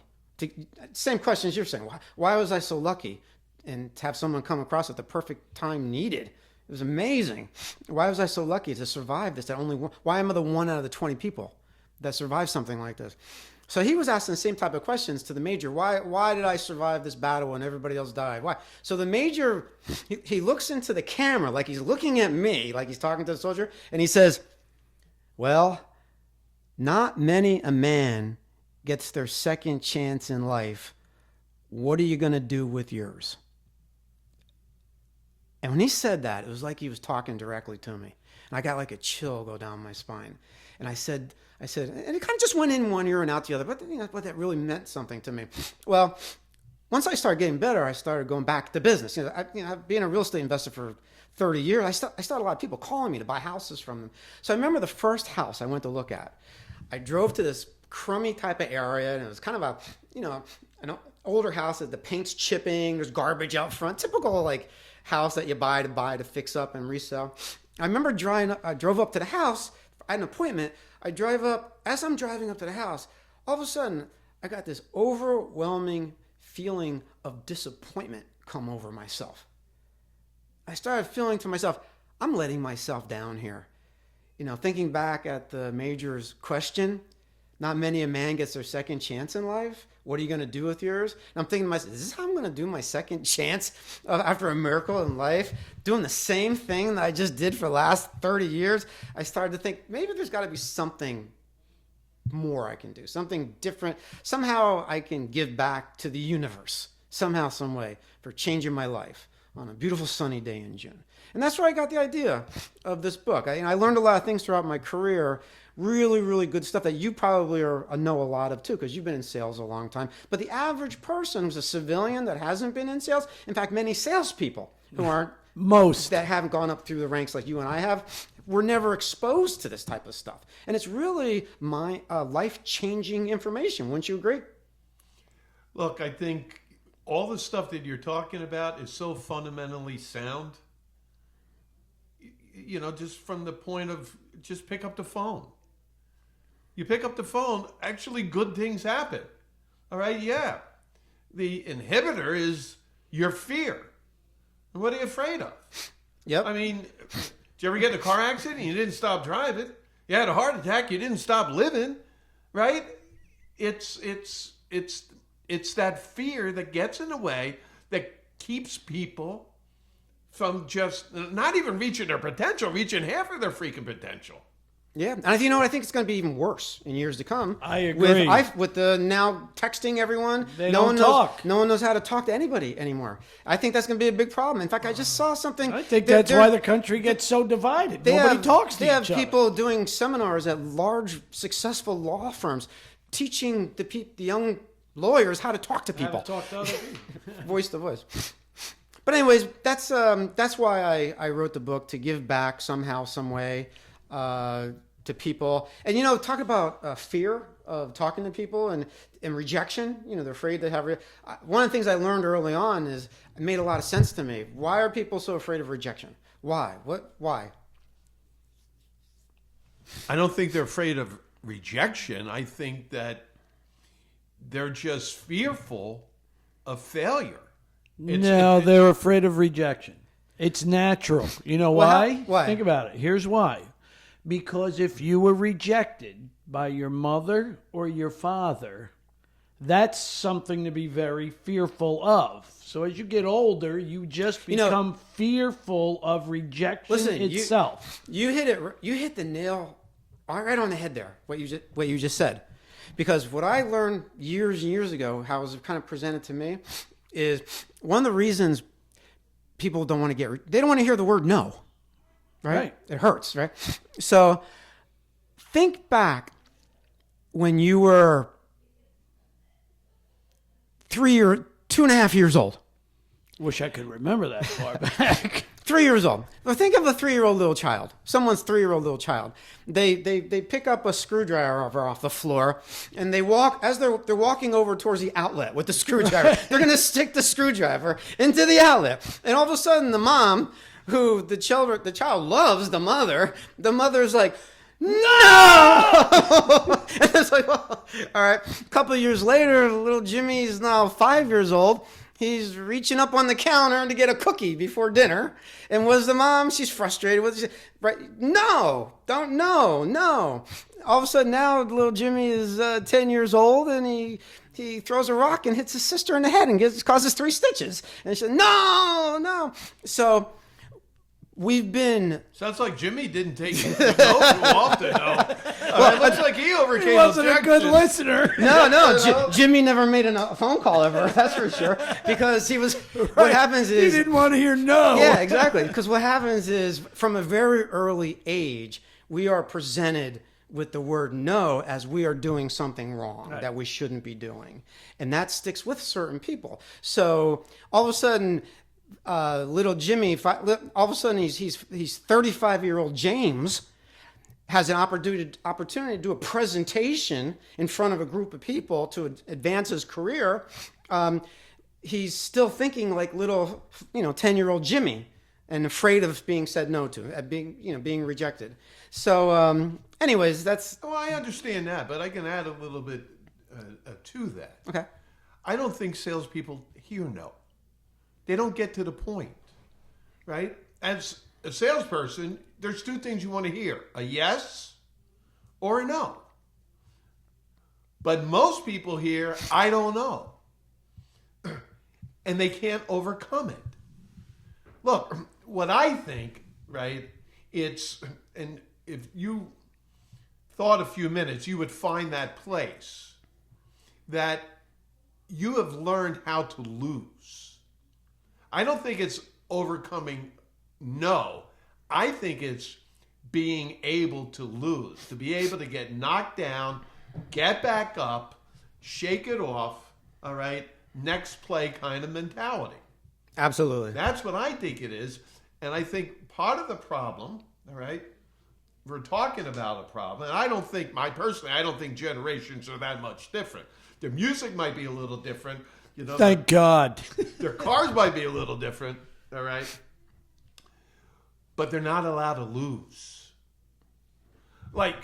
Same questions you're saying. Why was I so lucky? And to have someone come across at the perfect time needed. It was amazing. Why was I so lucky to survive this? Why am I the one out of the 20 people that survived something like this? So he was asking the same type of questions to the Major. Why did I survive this battle when everybody else died? Why? So the Major, he looks into the camera like he's looking at me, like he's talking to the soldier, and he says, well, not many a man gets their second chance in life. What are you going to do with yours? And when he said that, it was like he was talking directly to me. And I got like a chill go down my spine. And I said, and it kind of just went in one ear and out the other, but that really meant something to me. Well, once I started getting better, I started going back to business. Being a real estate investor for 30 years, I started a lot of people calling me to buy houses from them. So I remember the first house I went to look at. I drove to this crummy type of area, and it was kind of an older house that the paint's chipping, there's garbage out front, typical like house that you buy to fix up and resell. I remember I drove up to the house. I had an appointment. I drive up. As I'm driving up to the house, all of a sudden, I got this overwhelming feeling of disappointment come over myself. I started feeling to myself, I'm letting myself down here. Thinking back at the Major's question, not many a man gets their second chance in life. What are you going to do with yours? And I'm thinking to myself, is this how I'm going to do my second chance after a miracle in life? Doing the same thing that I just did for the last 30 years? I started to think, maybe there's got to be something more I can do, something different. Somehow I can give back to the universe, somehow, some way, for changing my life on a beautiful sunny day in June. And that's where I got the idea of this book. I learned a lot of things throughout my career, really, really good stuff that you probably know a lot of too, because you've been in sales a long time. But the average person who's a civilian that hasn't been in sales, in fact, many salespeople who aren't, that haven't gone up through the ranks like you and I have, were never exposed to this type of stuff. And it's really my life-changing information. Wouldn't you agree? Look, I think all the stuff that you're talking about is so fundamentally sound. Just from the point of just pick up the phone. You pick up the phone, actually good things happen. All right, yeah. The inhibitor is your fear. What are you afraid of? Yep. I mean, did you ever get in a car accident and you didn't stop driving? You had a heart attack, you didn't stop living, right? It's that fear that gets in the way that keeps people from just not even reaching their potential, reaching half of their freaking potential. Yeah, and I think it's going to be even worse in years to come. I agree. With the now texting everyone, no one knows how to talk to anybody anymore. I think that's going to be a big problem. In fact, I just saw something. I think that's why the country gets so divided. Nobody talks to each other. They have people doing seminars at large, successful law firms, teaching the young lawyers how to talk to people. How to talk to other people. Voice to voice. But anyways, that's why I wrote the book, to give back somehow, some way to people. And talk about fear of talking to people and rejection. They're afraid to have. One of the things I learned early on it made a lot of sense to me. Why are people so afraid of rejection? Why? Why? I don't think they're afraid of rejection. I think that they're just fearful of failure. They're afraid of rejection. It's natural. You know why? Why? Think about it. Here's why. Because if you were rejected by your mother or your father, that's something to be very fearful of. So as you get older, you just become fearful of rejection itself. You hit it. You hit the nail right on the head there. What you just said, because what I learned years and years ago, how it was kind of presented to me, is one of the reasons people don't want to they don't want to hear the word no. Right? It hurts, right? So think back when you were 2.5 years old. Wish I could remember that far back. 3 years old. Well, think of a 3-year-old little child. Someone's 3-year-old little child. They pick up a screwdriver off the floor, and they walk as they're walking over towards the outlet with the screwdriver. They're going to stick the screwdriver into the outlet, and all of a sudden, the mom, who the child loves, the mother's like, no! And it's like, well, all right. A couple of years later, little Jimmy's now 5 years old. He's reaching up on the counter to get a cookie before dinner. And was the mom? She's frustrated with it. Right? No, don't, no. All of a sudden now, little Jimmy is 10 years old, and he throws a rock and hits his sister in the head and causes 3 stitches. And she said, no. So we've been... Sounds like Jimmy didn't take no too often, though. It looks like he overcame He wasn't a good objections. listener. No, Jimmy never made a phone call ever, that's for sure. Because he was... What happens is... He didn't want to hear no. Yeah, exactly. Because what happens is, from a very early age, we are presented with the word no as we are doing something wrong that we shouldn't be doing. And that sticks with certain people. So all of a sudden... little Jimmy, all of a sudden he's 35-year-old James has an opportunity to do a presentation in front of a group of people to advance his career. He's still thinking like little 10-year-old Jimmy, and afraid of being said no to, being rejected. So anyways, that's... Well, I understand that, but I can add a little bit to that. Okay. I don't think salespeople hear no. They don't get to the point, right? As a salesperson, there's 2 things you want to hear: a yes or a no. But most people hear, I don't know. And they can't overcome it. Look, what I think, right, and if you thought a few minutes, you would find that place that you have learned how to lose. I don't think it's overcoming no. I think it's being able to lose, to be able to get knocked down, get back up, shake it off, all right, next play kind of mentality. Absolutely. That's what I think it is. And I think part of the problem, all right, we're talking about a problem, and I don't think generations are that much different. The music might be a little different. Thank God. Their cars might be a little different, all right? But they're not allowed to lose. Like,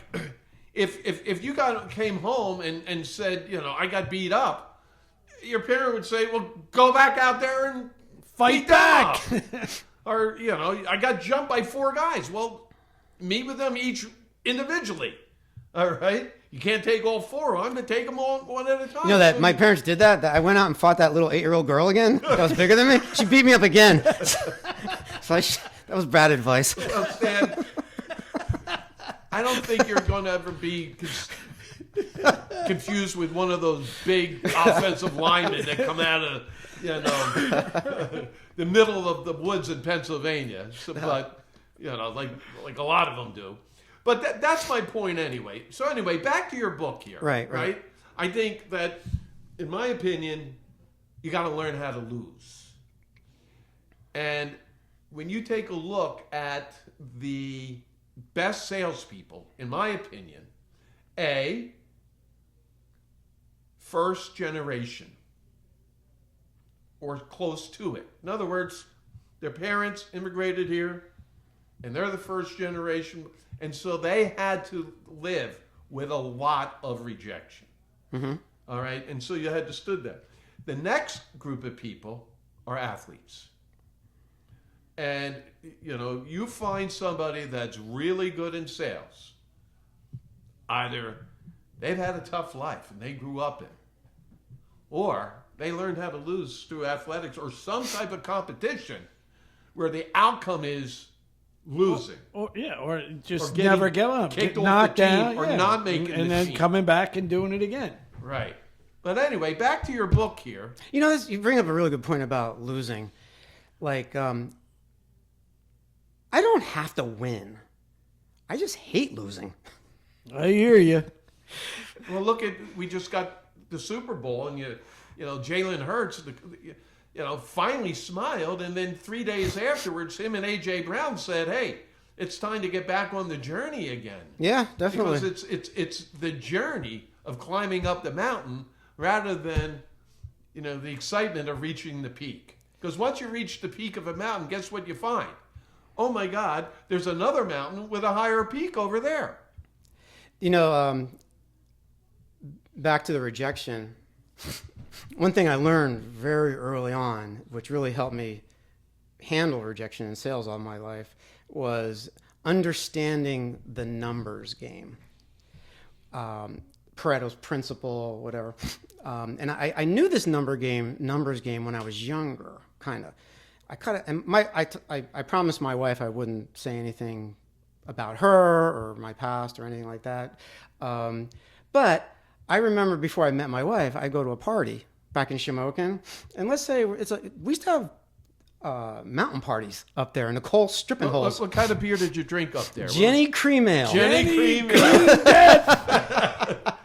if you came home and said, I got beat up, your parent would say, well, go back out there and Fight back. Or, I got jumped by 4 guys. Well, meet with them each individually, all right? You can't take all 4 on, but take them all one at a time. You know that my parents did that? I went out and fought that little 8-year-old girl again that was bigger than me. She beat me up again. So that was bad advice. Stan, I don't think you're going to ever be confused with one of those big offensive linemen that come out of the middle of the woods in Pennsylvania. So, but like a lot of them do. But that's my point anyway. So anyway, back to your book here. Right. I think that, in my opinion, you got to learn how to lose. And when you take a look at the best salespeople, in my opinion, first generation or close to it. In other words, their parents immigrated here, and they're the first generation. And so they had to live with a lot of rejection. Mm-hmm. All right? And so you had to stood that. The next group of people are athletes. And, you find somebody that's really good in sales. Either they've had a tough life and they grew up in. Or they learned how to lose through athletics or some type of competition where the outcome is losing. Or just Or getting never give up. kicked Get off knocked the team down. or not making and the then team. coming back and doing it again. Right. But anyway, back to your book here. You know, you bring up a really good point about losing. Like, I don't have to win. I just hate losing. I hear you. Well, look at, we just got the Super Bowl, and you know, Jalen Hurts, finally smiled, and then 3 days afterwards, him and A.J. Brown said, "Hey, it's time to get back on the journey again." Yeah, definitely. Because it's the journey of climbing up the mountain rather than, the excitement of reaching the peak. Because once you reach the peak of a mountain, guess what you find? Oh my God, there's another mountain with a higher peak over there. Back to the rejection. One thing I learned very early on, which really helped me handle rejection in sales all my life, was understanding the numbers game. Pareto's principle, whatever. And I knew this numbers game when I was younger, kind of. I promised my wife I wouldn't say anything about her or my past or anything like that. But I remember before I met my wife, I'd go to a party back in Shamokin, and let's say we used to have mountain parties up there in the coal stripping holes. What kind of beer did you drink up there? Jenny Cream Ale. Jenny Cream Ale.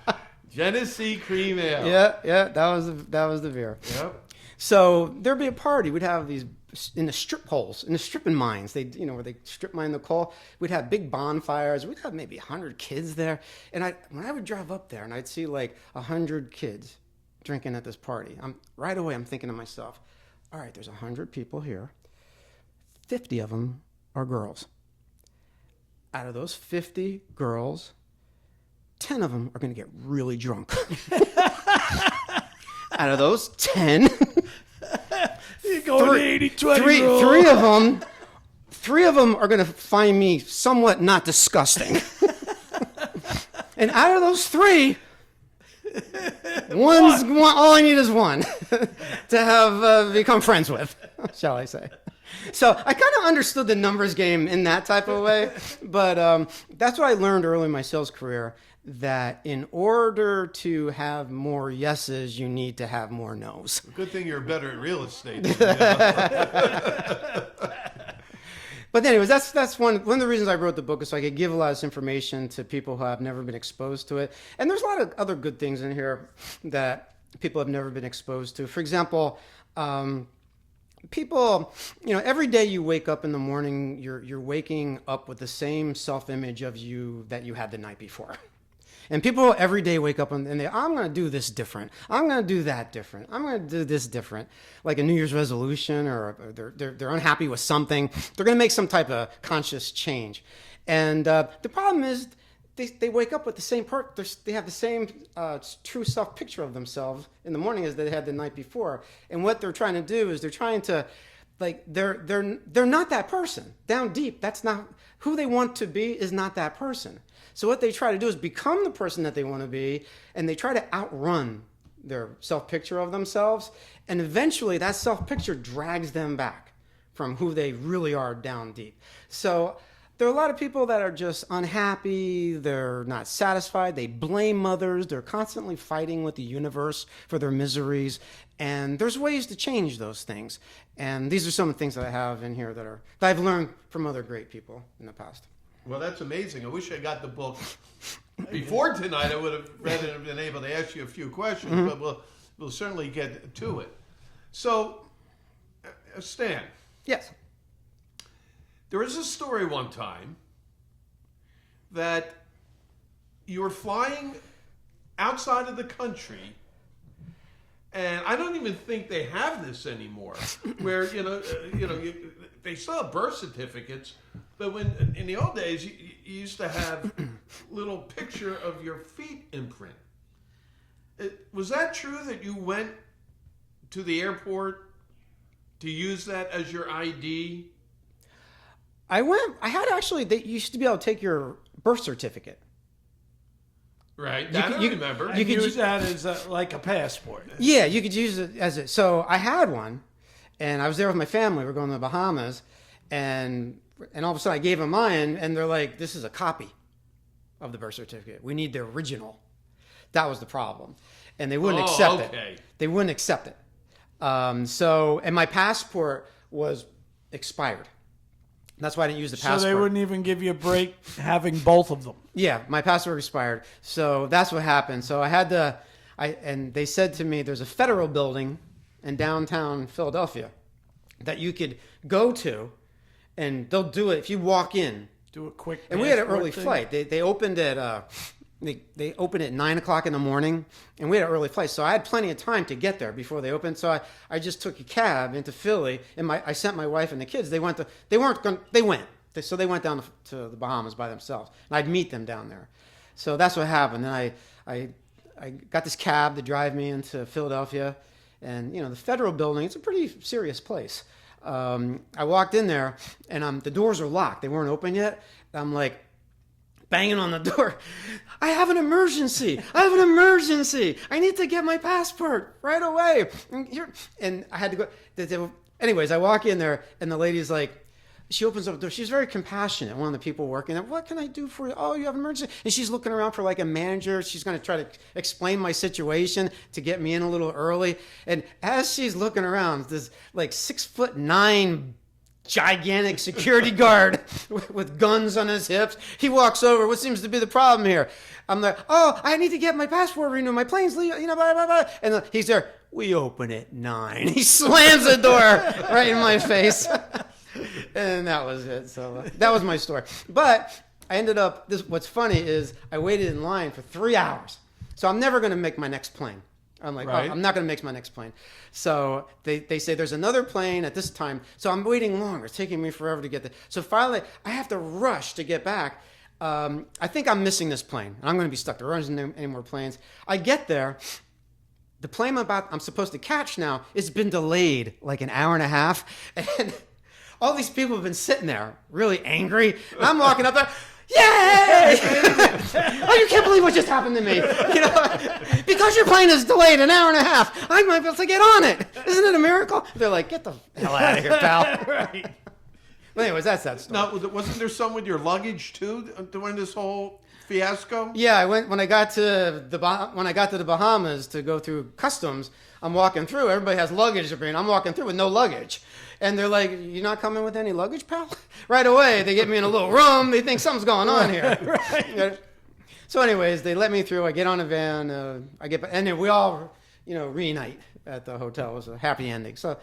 Genesee Cream Ale. Yeah, that was the beer. Yep. So there'd be a party. We'd have these in the strip holes, in the stripping mines. They, where they strip mine the coal. We'd have big bonfires. We'd have maybe 100 kids there. And when I would drive up there and I'd see like 100 kids drinking at this party, right away I'm thinking to myself, all right, there's 100 people here. 50 of them are girls. Out of those 50 girls, 10 of them are going to get really drunk. Out of those 10, You're going 80-20 rule. three of them are going to find me somewhat not disgusting. And out of those three, all I need is one to have become friends with, shall I say. So I kind of understood the numbers game in that type of way, but that's what I learned early in my sales career, that in order to have more yeses, you need to have more nos. Good thing you're better at real estate. But anyways, that's one of the reasons I wrote the book, is so I could give a lot of this information to people who have never been exposed to it. And there's a lot of other good things in here that people have never been exposed to. For example, people, every day you wake up in the morning, you're waking up with the same self-image of you that you had the night before. And people every day wake up and I'm going to do this different. I'm going to do that different. I'm going to do this different. Like a New Year's resolution, or they're unhappy with something. They're going to make some type of conscious change. And the problem is they wake up with the same they have the same true self picture of themselves in the morning as they had the night before. And what they're trying to do is they're trying to, they're not that person. Down deep, that's not who they want to be, is not that person. So what they try to do is become the person that they want to be, and they try to outrun their self-picture of themselves, and eventually that self-picture drags them back from who they really are down deep. So there are a lot of people that are just unhappy, they're not satisfied, they blame others, they're constantly fighting with the universe for their miseries, and there's ways to change those things. And these are some of the things that I have in here that I've learned from other great people in the past. Well, that's amazing. I wish I got the book before tonight. I would have read it and been able to ask you a few questions, but we'll certainly get to it. So, Stan. Yes. There was a story one time that you were flying outside of the country, and I don't even think they have this anymore, where, they still have birth certificates, but when in the old days, you used to have little picture of your feet imprint. Was that true that you went to the airport to use that as your ID? They used to be able to take your birth certificate. Right. That I remember. You could use that as like a passport. Yeah, you could use it as it. So I had one, and I was there with my family. We're going to the Bahamas, and all of a sudden I gave them mine, and they're like, "This is a copy of the birth certificate. We need the original." That was the problem, and they wouldn't accept it. They wouldn't accept it. And my passport was expired. That's why I didn't use the passport. So they wouldn't even give you a break having both of them. Yeah, my passport expired. So that's what happened. So I had to, and they said to me, there's a federal building in downtown Philadelphia that you could go to, and they'll do it if you walk in. Do a quick. And we had an early flight. They opened at they opened at 9:00 in the morning, and we had an early flight, so I had plenty of time to get there before they opened. So I just took a cab into Philly, and I sent my wife and the kids. They went. So they went down to the Bahamas by themselves, and I'd meet them down there. So that's what happened. And I got this cab to drive me into Philadelphia, and the federal building. It's a pretty serious place. I walked in there, and the doors are locked. They weren't open yet. I'm like banging on the door. I have an emergency. I need to get my passport right away. And I had to go. Anyways, I walk in there, and the lady's like, she opens up the door. She's very compassionate. One of the people working there. What can I do for you? Oh, you have an emergency. And she's looking around for like a manager. She's going to try to explain my situation to get me in a little early. And as she's looking around, this like 6'9" gigantic security guard with guns on his hips. He walks over. What seems to be the problem here? I'm like, oh, I need to get my passport renewed. My plane's leaving, blah, blah, blah. And he's there. We open at 9. He slams the door right in my face. And that was it. So that was my story. But I ended up, what's funny is I waited in line for 3 hours. So I'm never going to make my next plane. I'm like, right. I'm not going to make my next plane. So they say there's another plane at this time. So I'm waiting longer. It's taking me forever to get there. So finally, I have to rush to get back. I think I'm missing this plane. And I'm going to be stuck. There aren't any more planes. I get there. The plane I'm supposed to catch now has been delayed like an hour and a half. And all these people have been sitting there really angry. And I'm walking up there. Yay! Oh, you can't believe what just happened to me. Because your plane is delayed an hour and a half, I might be able to get on it. Isn't it a miracle? They're like, get the hell out of here, pal. Right. But anyways, that's that story. Now, wasn't there some with your luggage too during this whole fiasco? Yeah, I went when I got to the Bahamas to go through customs. I'm walking through. Everybody has luggage, and I'm walking through with no luggage. And they're like, "You're not coming with any luggage, pal?" Right away, they get me in a little room. They think something's going on here. Right. So, anyways, they let me through. I get on a van. And then we all, reunite at the hotel. It was a happy ending. So,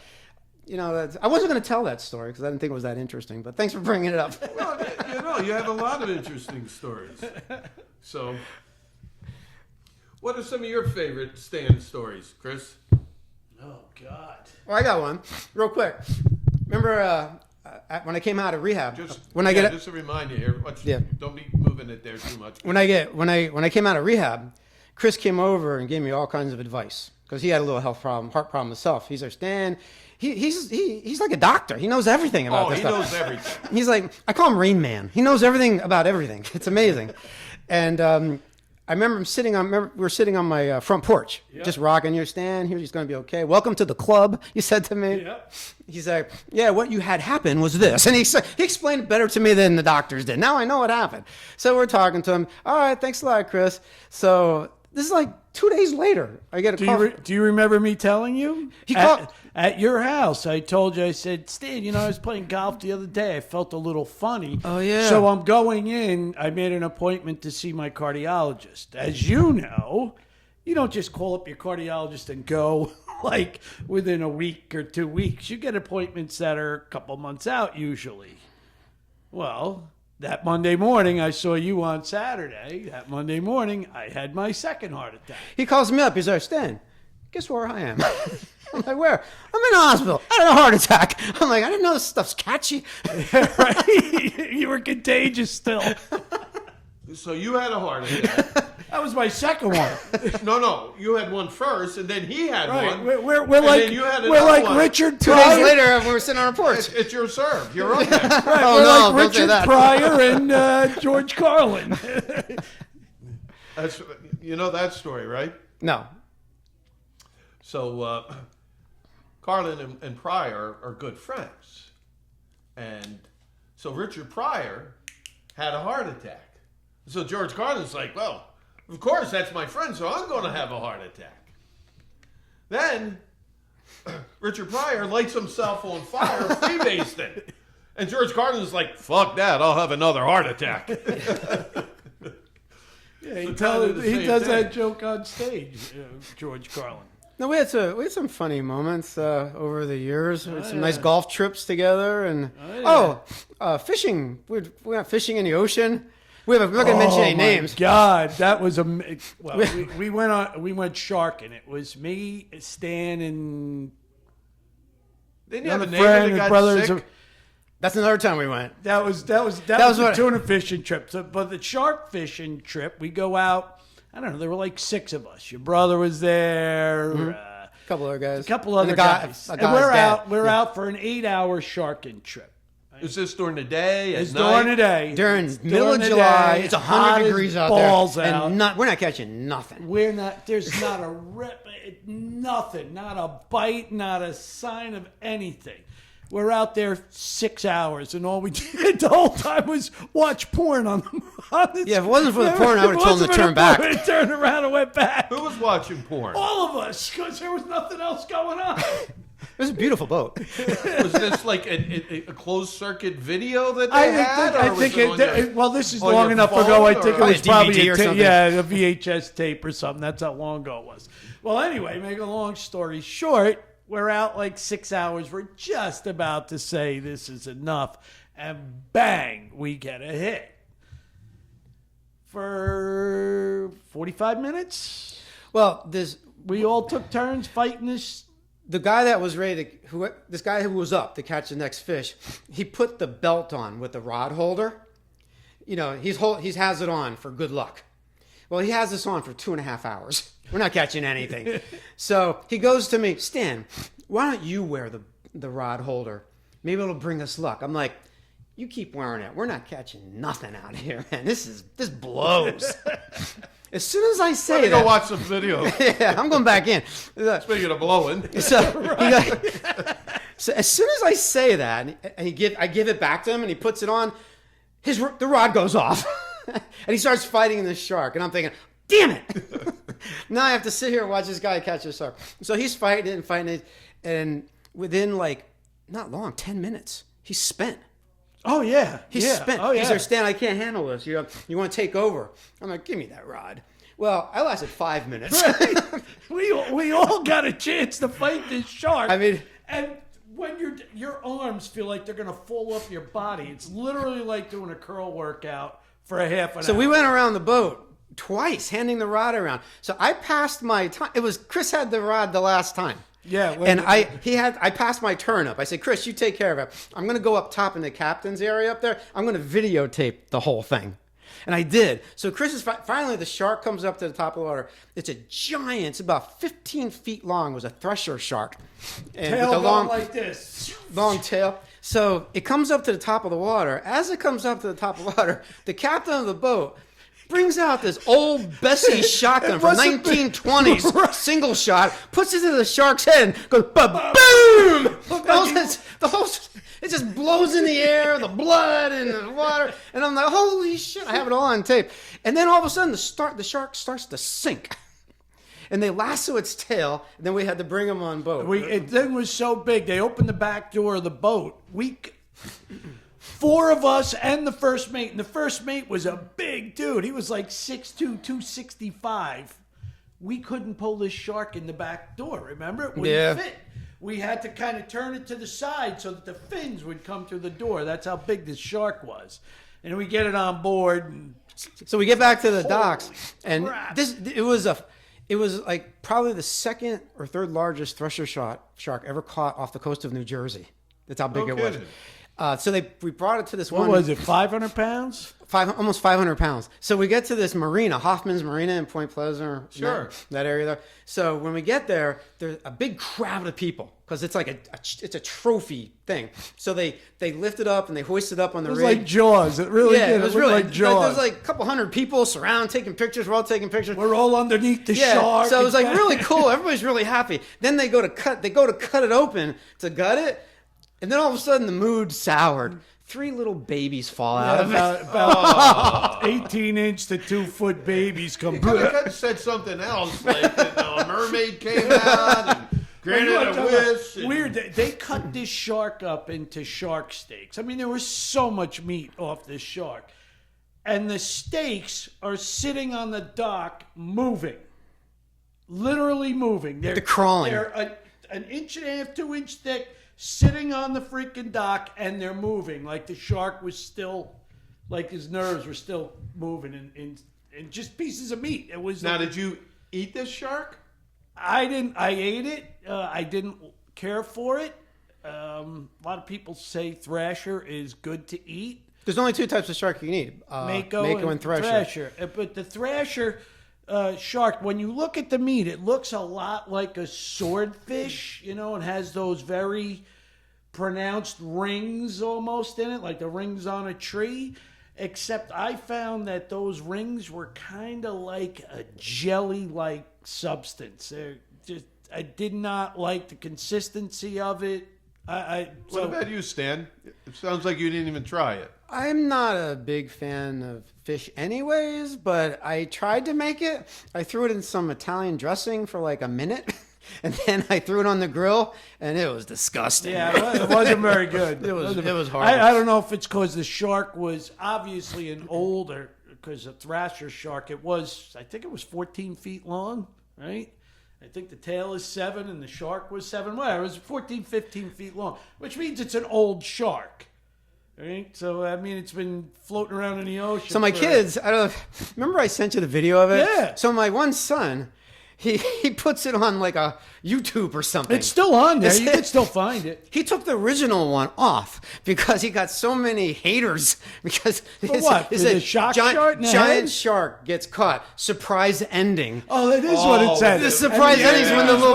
I wasn't going to tell that story because I didn't think it was that interesting. But thanks for bringing it up. Well, you have a lot of interesting stories. So, what are some of your favorite stand stories, Chris? Oh, God. Well, I got one. Real quick. Remember when I came out of rehab? Just to remind you here. Don't be moving it there too much. When I came out of rehab, Chris came over and gave me all kinds of advice because he had a little heart problem himself. He's like, Stan, he's like a doctor. He knows everything about this stuff. He knows everything. He's like, I call him Rain Man. He knows everything about everything. It's amazing. And I remember we were sitting on my front porch, just rocking your Stan. He's going to be okay. Welcome to the club, he said to me. Yep. He's like, yeah, what you had happen was this. And he explained it better to me than the doctors did. Now I know what happened. So we're talking to him. All right, thanks a lot, Chris. So this is like 2 days later. I get a call. Do you remember me telling you? At your house, I told you, I said, Stan, I was playing golf the other day. I felt a little funny. Oh, yeah. So I'm going in. I made an appointment to see my cardiologist. As you know, you don't just call up your cardiologist and go like within a week or 2 weeks. You get appointments that are a couple months out usually. Well, that Monday morning, I saw you on Saturday. That Monday morning, I had my second heart attack. He calls me up. He's like, Stan, guess where I am? I'm like, where? I'm in the hospital. I had a heart attack. I'm like, I didn't know this stuff's catchy. Right? You were contagious still. So you had a heart attack. That was my second one. No. You had one first, and then he had one. We're like one. Richard 2 Pryor. days later, we were sitting on a porch. It's your serve. You're on there. Right, oh, we're like Richard Pryor and George Carlin. You know that story, right? No. So Carlin and Pryor are good friends. And so Richard Pryor had a heart attack. So George Carlin's like, well, of course, that's my friend, so I'm going to have a heart attack. Then Richard Pryor lights himself on fire, freebasing. And George Carlin's like, fuck that, I'll have another heart attack. Yeah, he does that joke on stage, George Carlin. No, we had some funny moments over the years. We had some nice golf trips together, and fishing. We went fishing in the ocean. We're not going to mention any names. God, that was we went sharking. It was me, Stan, and Didn't you have a neighbor that got brothers. sick? That's another time we went. That was the tuna fishing trip. So, but the shark fishing trip, we go out. I don't know. There were like 6 of us. Your brother was there. A couple other guys. A couple other guys. And we're out. We're out for an 8-hour sharking trip. Is this during the day? It's during the day. During middle of July, it's 100 degrees out there, out. and we're not catching nothing. We're not. There's not a rip. Nothing. Not a bite. Not a sign of anything. We're out there 6 hours, and all we did the whole time was watch porn on the. Yeah, if it wasn't for the porn, I would have told them to turn back. We turned around and went back. Who was watching porn? All of us, because there was nothing else going on. It was a beautiful boat. Was this like a closed circuit video that they had? Well, this is long enough ago. I think it was probably DVD or something. a VHS tape or something. That's how long ago it was. Well, anyway, make a long story short, we're out like 6 hours. We're just about to say this is enough, and bang, we get a hit. For 45 minutes, Well, we all took turns fighting this. the guy that was ready to, this guy who was up to catch the next fish, he put the belt on with the rod holder. You know, he has it on for good luck. Well, he has this on for 2.5 hours. We're not catching anything. So he goes to me, Stan, why don't you wear the rod holder? Maybe it'll bring us luck. I'm like, you keep wearing it. We're not catching nothing out here, man. This blows. As soon as I say that, go watch some video. yeah, I'm going back in. Speaking of blowing, So as soon as I say that, and I give it back to him, and he puts it on, the rod goes off, and he starts fighting the shark. And I'm thinking, damn it! Now I have to sit here and watch this guy catch a shark. So he's fighting it, and within not long, 10 minutes, he's spent. Oh yeah, He's spent. Oh yeah. He's there, Stan, I can't handle this. You want to take over? I'm like, give me that rod. Well, I lasted 5 minutes. we all got a chance to fight this shark. I mean, and when your arms feel like they're gonna fall off your body, it's literally like doing a curl workout for a half an hour. So we went around the boat twice, handing the rod around. So I passed my time. It was Chris had the rod the last time. Yeah, and I passed my turn up. I said, Chris, you take care of it. I'm going to go up top in the captain's area up there. I'm going to videotape the whole thing. And I did. So Chris is finally, the shark comes up to the top of the water. It's a giant. It's about 15 feet long. It was a thresher shark. And tail with a going like this. long tail. So it comes up to the top of the water. As it comes up to the top of the water, the captain of the boat brings out this old Bessie shotgun from 1920s, single shot, puts it to the shark's head, and goes boom! It just blows in the air, the blood and the water, and I'm like, holy shit! I have it all on tape. And then all of a sudden, the shark starts to sink, and they lasso its tail. And then we had to bring him on boat. The thing was so big. They opened the back door of the boat. 4 of us and the first mate. And the first mate was a big dude. He was like 6'2", 265. We couldn't pull this shark in the back door, remember? It wouldn't fit. We had to kind of turn it to the side so that the fins would come through the door. That's how big this shark was. And we get it on board. And so we get back to the docks. And crap. it was like probably the second or third largest thresher shark ever caught off the coast of New Jersey. That's how big it was. So we brought it to this What one. was it, 500 pounds? Almost 500 pounds. So we get to this marina, Hoffman's Marina in Point Pleasant. Sure. That area there. So when we get there, there's a big crowd of people because it's like it's a trophy thing. So they lift it up and they hoist it up on the It was rig. like Jaws. It really did. It was looked really like Jaws. There's like a couple hundred people surround taking pictures. We're all taking pictures. We're all underneath the shark. So it was like really cool. Everybody's really happy. Then they go to cut it open to gut it, and then all of a sudden the mood soured. 3 little babies fall out of it. About 18-inch to 2-foot babies come You could have said something else, like a mermaid came out and granted a wish. Weird. They cut this shark up into shark steaks. I mean, there was so much meat off this shark. And the steaks are sitting on the dock moving. Literally moving. They're crawling. They're an 1.5 inch, 2 inch thick, sitting on the freaking dock, and they're moving. Like the shark was still, like his nerves were still moving in just pieces of meat. It was. Now, did you eat this shark? I didn't. I ate it. I didn't care for it. A lot of people say thrasher is good to eat. There's only 2 types of shark you can eat. Mako and thrasher. But the thrasher shark, when you look at the meat, it looks a lot like a swordfish, and has those very pronounced rings almost in it, like the rings on a tree. Except I found that those rings were kind of like a jelly-like substance. I did not like the consistency of it. What about you, Stan? It sounds like you didn't even try it. I'm not a big fan of fish anyways, but I tried to make it. I threw it in some Italian dressing for like a minute, and then I threw it on the grill, and it was disgusting. Yeah, it wasn't very good. It was horrible. I don't know if it's because the shark was obviously an older, because a thrasher shark, I think it was 14 feet long, right? I think the tail is 7 and the shark was 7. Well, it was 14, 15 feet long, which means it's an old shark. Right? So, I mean, it's been floating around in the ocean. So my kids, remember I sent you the video of it? Yeah. So my one son, he puts it on like a YouTube or something. It's still on there. You can still find it. He took the original one off because he got so many haters. Because what? The shark shark in the giant head? shark gets caught. Surprise ending. Oh, that is what it said. The surprise ending is when the little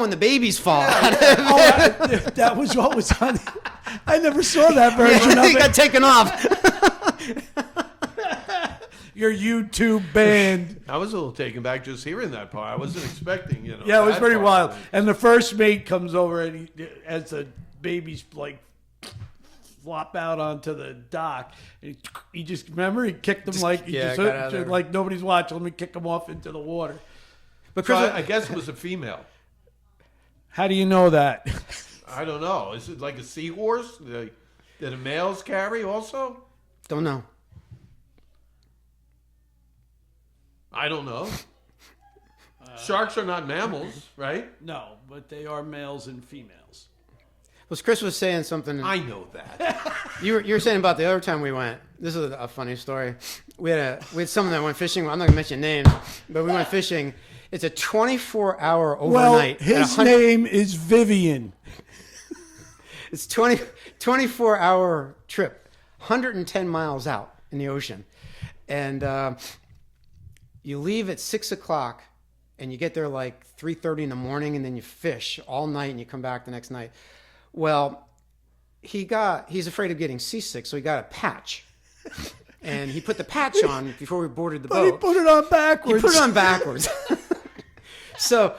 when the babies fall out. That was what was on it. I never saw that version of He it. got taken off. Your YouTube banned. I was a little taken back just hearing that part. I wasn't expecting, Yeah, it was that pretty part wild. of it. And the first mate comes over and as the babies like flop out onto the dock, and he just remember he kicked them like got out of there. like nobody's watching. Let me kick them off into the water. But So Chris, I guess it was a female. How do you know that? I don't know. Is it like a seahorse that the males carry also? don't know. I don't know. Sharks are not mammals, right? No, but they are males and females. Well, Chris was saying something. I know that. You were saying about the other time we went. This is a funny story. We had someone that went fishing. I'm not going to mention names, but we went fishing. It's a 24-hour overnight. Well, his name is Vivian. It's 24-hour trip, 110 miles out in the ocean. And you leave at 6 o'clock and you get there like 3:30 in the morning, and then you fish all night and you come back the next night. Well, he's afraid of getting seasick, so he got a patch. And he put the patch on before we boarded the But he boat. put it on backwards. He put it on backwards. So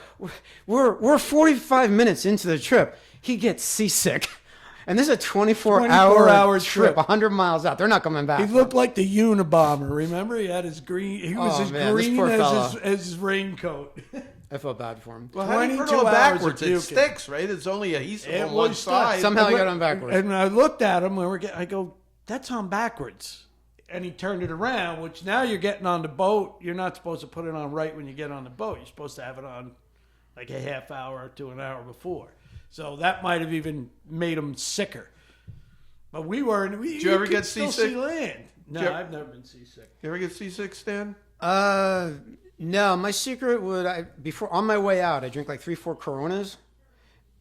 we're 45 minutes into the trip. He gets seasick. And this is a 24-hour trip, 100 miles out. They're not coming back. He looked like the Unabomber. Remember, he had his green. He was as man, this green poor as fella. his raincoat. I felt bad for him. Well, how do you put it 22 on hours backwards? of It puking. sticks, right? It's only adhesive It on one was stuck. side. Somehow he got on backwards. And I looked at him. I go, "That's on backwards." And he turned it around. Which now you're getting on the boat. You're not supposed to put it on right when you get on the boat. You're supposed to have it on like a half hour to an hour before. So that might have even made him sicker. But we were. Did you ever could get still seasick? See land. No, Did you- I've never been seasick. You ever get seasick, Stan? No, my secret would before on my way out, I drink like 3-4 Coronas,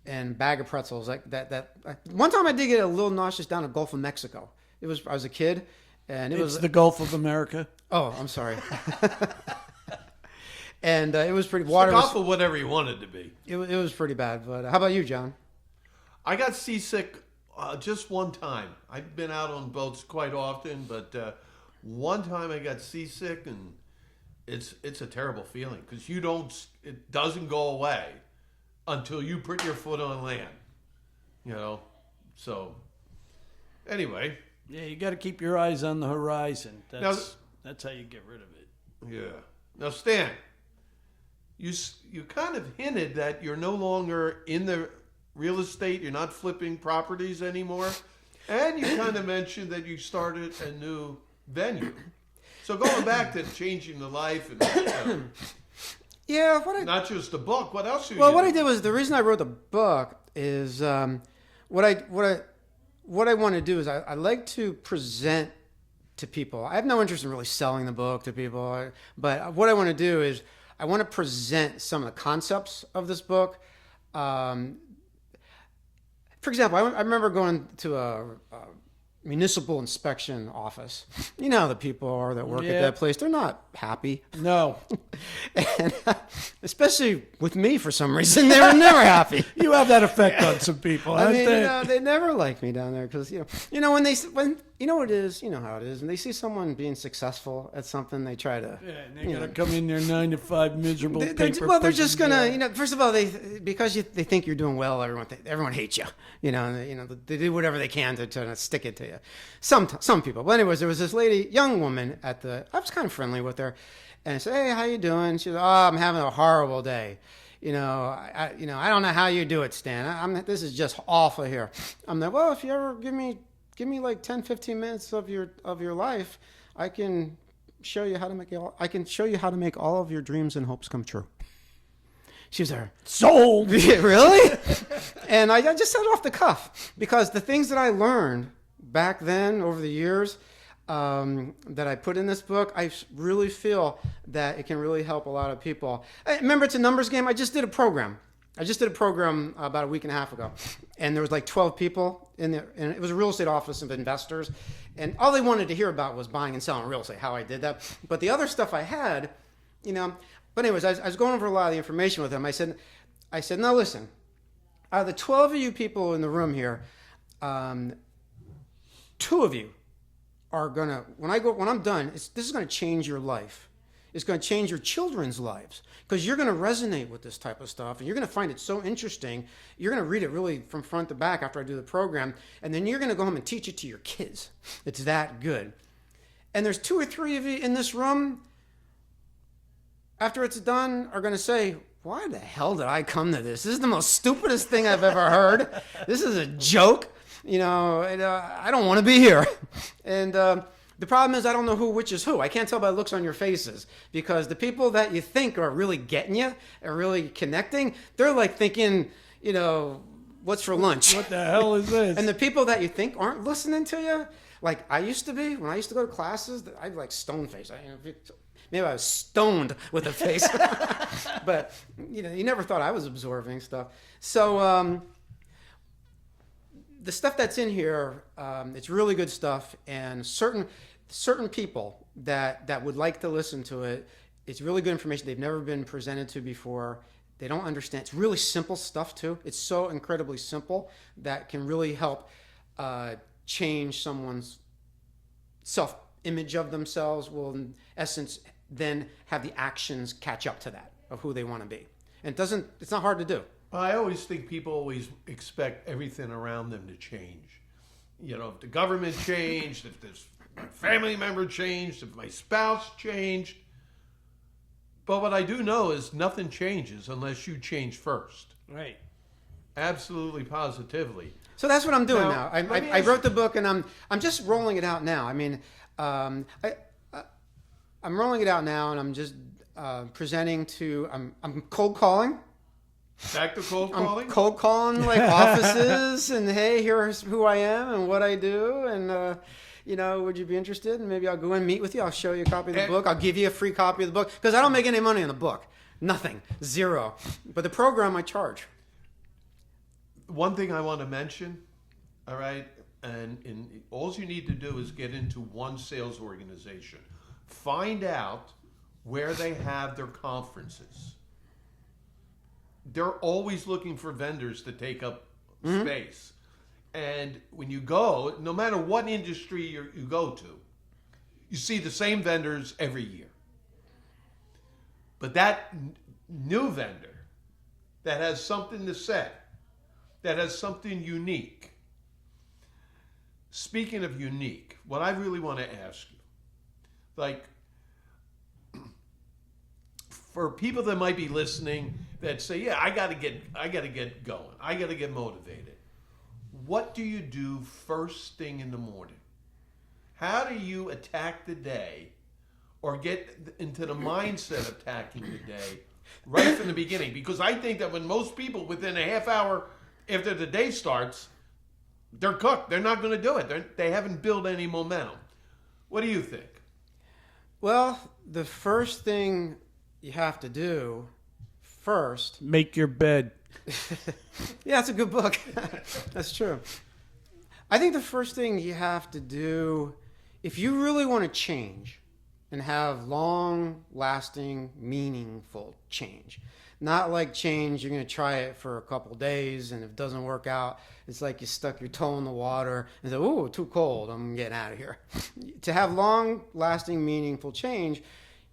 and bag of pretzels. Like that. One time I did get a little nauseous down the Gulf of Mexico. I was a kid, and it was the Gulf of America. Oh, I'm sorry. And it was pretty. Water was of whatever you wanted to be. It was pretty bad. But how about you, John? I got seasick just one time. I've been out on boats quite often, but one time I got seasick, and it's a terrible feeling because it doesn't go away until you put your foot on land. So anyway. Yeah, you got to keep your eyes on the horizon. That's how you get rid of it. Yeah. Now, Stan, you kind of hinted that you're no longer in the real estate. You're not flipping properties anymore. And you kind of mentioned that you started a new venue. So going back to changing the life and yeah, not just the book. What else? What I did was the reason I wrote the book is what I want to do is I like to present to people. I have no interest in really selling the book to people, but what I want to do is I want to present some of the concepts of this book. For example, I remember going to a municipal inspection office. You know how the people are that work at that place. They're not happy. No. And especially with me, for some reason, they were never happy. You have that effect on some people. I mean, they never like me down there because, when you know what it is, you know how it is. When they see someone being successful at something, they try to. Yeah, and they're going to come in there 9 to 5 miserable paper. Well, they're just going to, first of all, they think you're doing well, everyone hates you. They do whatever they can to try to stick it to you. Some people. But anyways, there was this young woman I was kind of friendly with her. And I said, "Hey, how you doing?" She said, "Oh, I'm having a horrible day. I don't know how you do it, Stan. This is just awful here." I'm like, "Well, if you ever give me like 10, 15 minutes of your life, I can show you how to make all of your dreams and hopes come true." She was there. Sold. Really? And I just said it off the cuff because the things that I learned back then over the years that I put in this book, I really feel that it can really help a lot of people. Remember, it's a numbers game. I just did a program about a week and a half ago, and there was like 12 people in there, and it was a real estate office of investors, and all they wanted to hear about was buying and selling real estate, how I did that. But the other stuff I had, but anyways, I was going over a lot of the information with them. I said, "Now listen, out of the 12 of you people in the room here, 2 of you are gonna, when I'm done, this is gonna change your life. It's gonna change your children's lives because you're gonna resonate with this type of stuff and you're gonna find it so interesting. You're gonna read it really from front to back after I do the program, and then you're gonna go home and teach it to your kids. It's that good." And there's 2 or 3 of you in this room, after it's done, are gonna say, "Why the hell did I come to this? This is the most stupidest thing I've ever heard. This is a joke. I don't want to be here." And the problem is I don't know which is who. I can't tell by the looks on your faces because the people that you think are really getting you, are really connecting, they're like thinking, what's for lunch? What the hell is this? And the people that you think aren't listening to you, like I used to be, when I used to go to classes, I'd like stone face. Maybe I was stoned with a face. But, you never thought I was absorbing stuff. So, the stuff that's in here, it's really good stuff, and certain people that would like to listen to it, it's really good information they've never been presented to before. They don't understand. It's really simple stuff too. It's so incredibly simple that can really help change someone's self-image of themselves. Will, in essence, then have the actions catch up to that of who they want to be. And it's not hard to do. I always think people always expect everything around them to change. If the government changed, if this family member changed, if my spouse changed. But what I do know is nothing changes unless you change first. Right. Absolutely, positively. So that's what I'm doing now. I wrote the book, and I'm just rolling it out now. I mean, I'm rolling it out now, and I'm just presenting to. I'm cold calling. Back to cold calling? I'm cold calling like offices and, "Hey, here's who I am and what I do, and would you be interested?" And maybe I'll go and meet with you. I'll show you a copy of the book. I'll give you a free copy of the book because I don't make any money on the book. Nothing. 0. But the program I charge. one thing I want to mention, all right, and all you need to do is get into one sales organization. Find out where they have their conferences. They're always looking for vendors to take up space. And when you go, no matter what industry you go to, you see the same vendors every year. But that new vendor that has something to say, that has something unique. Speaking of unique, what I really want to ask you, like, for people that might be listening that say, yeah, I gotta get going. I gotta get motivated. What do you do first thing in the morning? How do you attack the day or get into the mindset of attacking the day right from the beginning? Because I think that when most people, within a half hour after the day starts, they're cooked. They're not going to do it. They haven't built any momentum. What do you think? Well, the first thing you have to do first... Make your bed. Yeah, that's a good book. That's true. I think the first thing you have to do, if you really want to change and have long-lasting, meaningful change, not like change, you're going to try it for a couple days, and if it doesn't work out, it's like you stuck your toe in the water and said, "Ooh, too cold, I'm getting out of here." To have long-lasting, meaningful change,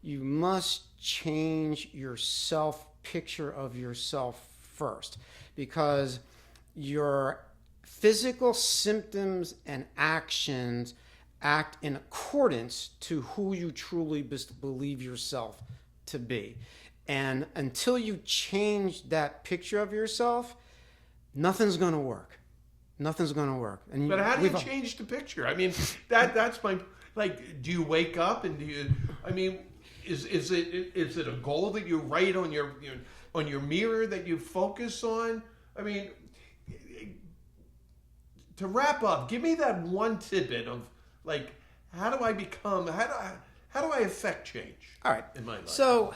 you must change your self-picture of yourself first, because your physical symptoms and actions act in accordance to who you truly believe yourself to be. And until you change that picture of yourself, nothing's going to work. Nothing's going to work. And but how do you change the picture? I mean, that's my, like, do you wake up and do you, I mean, is it a goal that you write on your mirror that you focus on? I mean, to wrap up, give me that one tidbit of, like, how do I affect change? All right. In my life? So,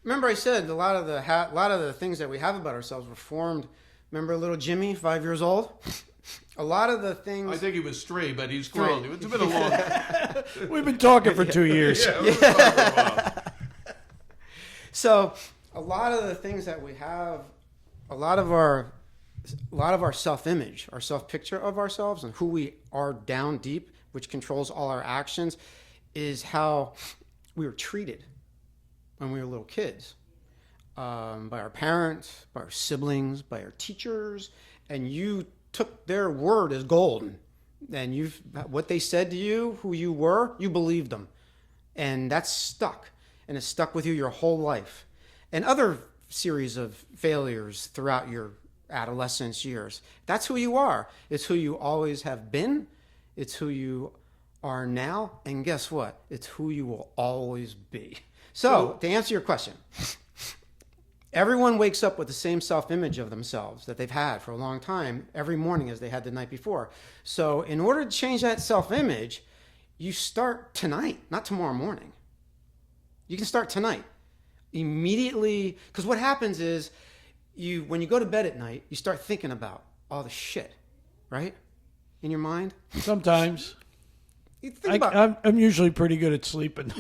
remember I said a lot of the things that we have about ourselves were formed. Remember little Jimmy, 5 years old? A lot of the things... I think he was 3, but he's grown. It's been a long... We've been talking for 2 years. Yeah, we've been talking for a while. So, a lot of the things that we have, a lot of our self-image, our self-picture of ourselves and who we are down deep, which controls all our actions, is how we were treated when we were little kids. By our parents, by our siblings, by our teachers, and you took their word as gold. And what they said to you, who you were, you believed them. And that's stuck. And it's stuck with you your whole life. And other series of failures throughout your adolescence years. That's who you are. It's who you always have been. It's who you are now. And guess what? It's who you will always be. So, to answer your question, everyone wakes up with the same self-image of themselves that they've had for a long time every morning as they had the night before. So in order to change that self-image, you start tonight, not tomorrow morning. You can start tonight. Immediately, because what happens is when you go to bed at night, you start thinking about all the shit, right? In your mind? Sometimes. You think about I'm usually pretty good at sleeping.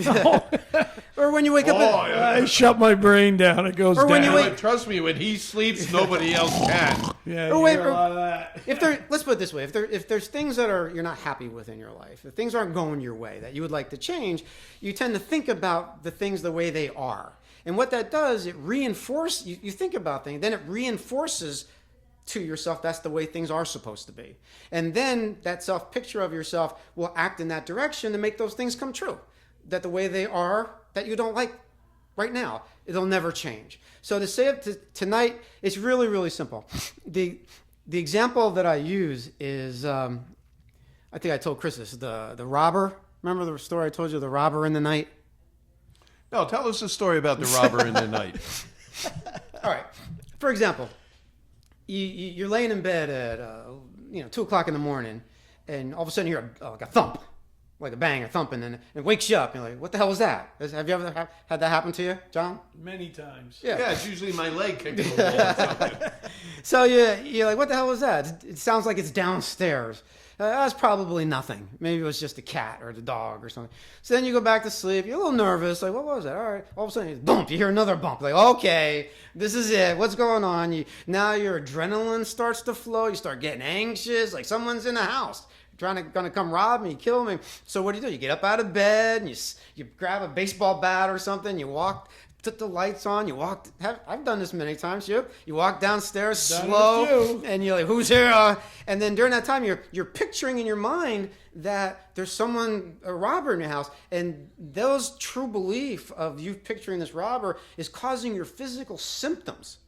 Or when you wake up I shut my brain down. It goes Or when down. you wake- Trust me, when he sleeps, nobody else can. Yeah, Or you wait, hear a or- lot of that. let's put it this way: if there's things that you're not happy with in your life, if things aren't going your way that you would like to change, you tend to think about the things the way they are, and what that does, it reinforces. You think about things, then it reinforces to yourself that's the way things are supposed to be, and then that self picture of yourself will act in that direction to make those things come true. That the way they are, that you don't like right now, it'll never change. So to say it tonight, it's really, really simple. The example that I use is, I think I told Chris this, the robber. Remember the story I told you, the robber in the night? No, tell us the story about the robber in the night. All right. For example, you're laying in bed at 2 o'clock in the morning, and all of a sudden you hear a thump, like a bang or thumping, and it wakes you up. You're like, what the hell was that? Have you ever had that happen to you, John? Many times. Yeah, it's usually my leg kicking the wall or something. So you're like, what the hell was that? It sounds like it's downstairs. That's probably nothing. Maybe it was just a cat or the dog or something. So then you go back to sleep. You're a little nervous. Like, what was that? All right. All of a sudden, bump. You hear another bump. Like, okay, this is it. What's going on? Now your adrenaline starts to flow. You start getting anxious. Like someone's in the house gonna come rob me, kill me. So what do? You get up out of bed and you grab a baseball bat or something. You walk. Put the lights on. You walk. I've done this many times. You walk downstairs slow, and you're like, "Who's here?" And then during that time, you're picturing in your mind that there's someone, a robber in your house, and those true belief of you picturing this robber is causing your physical symptoms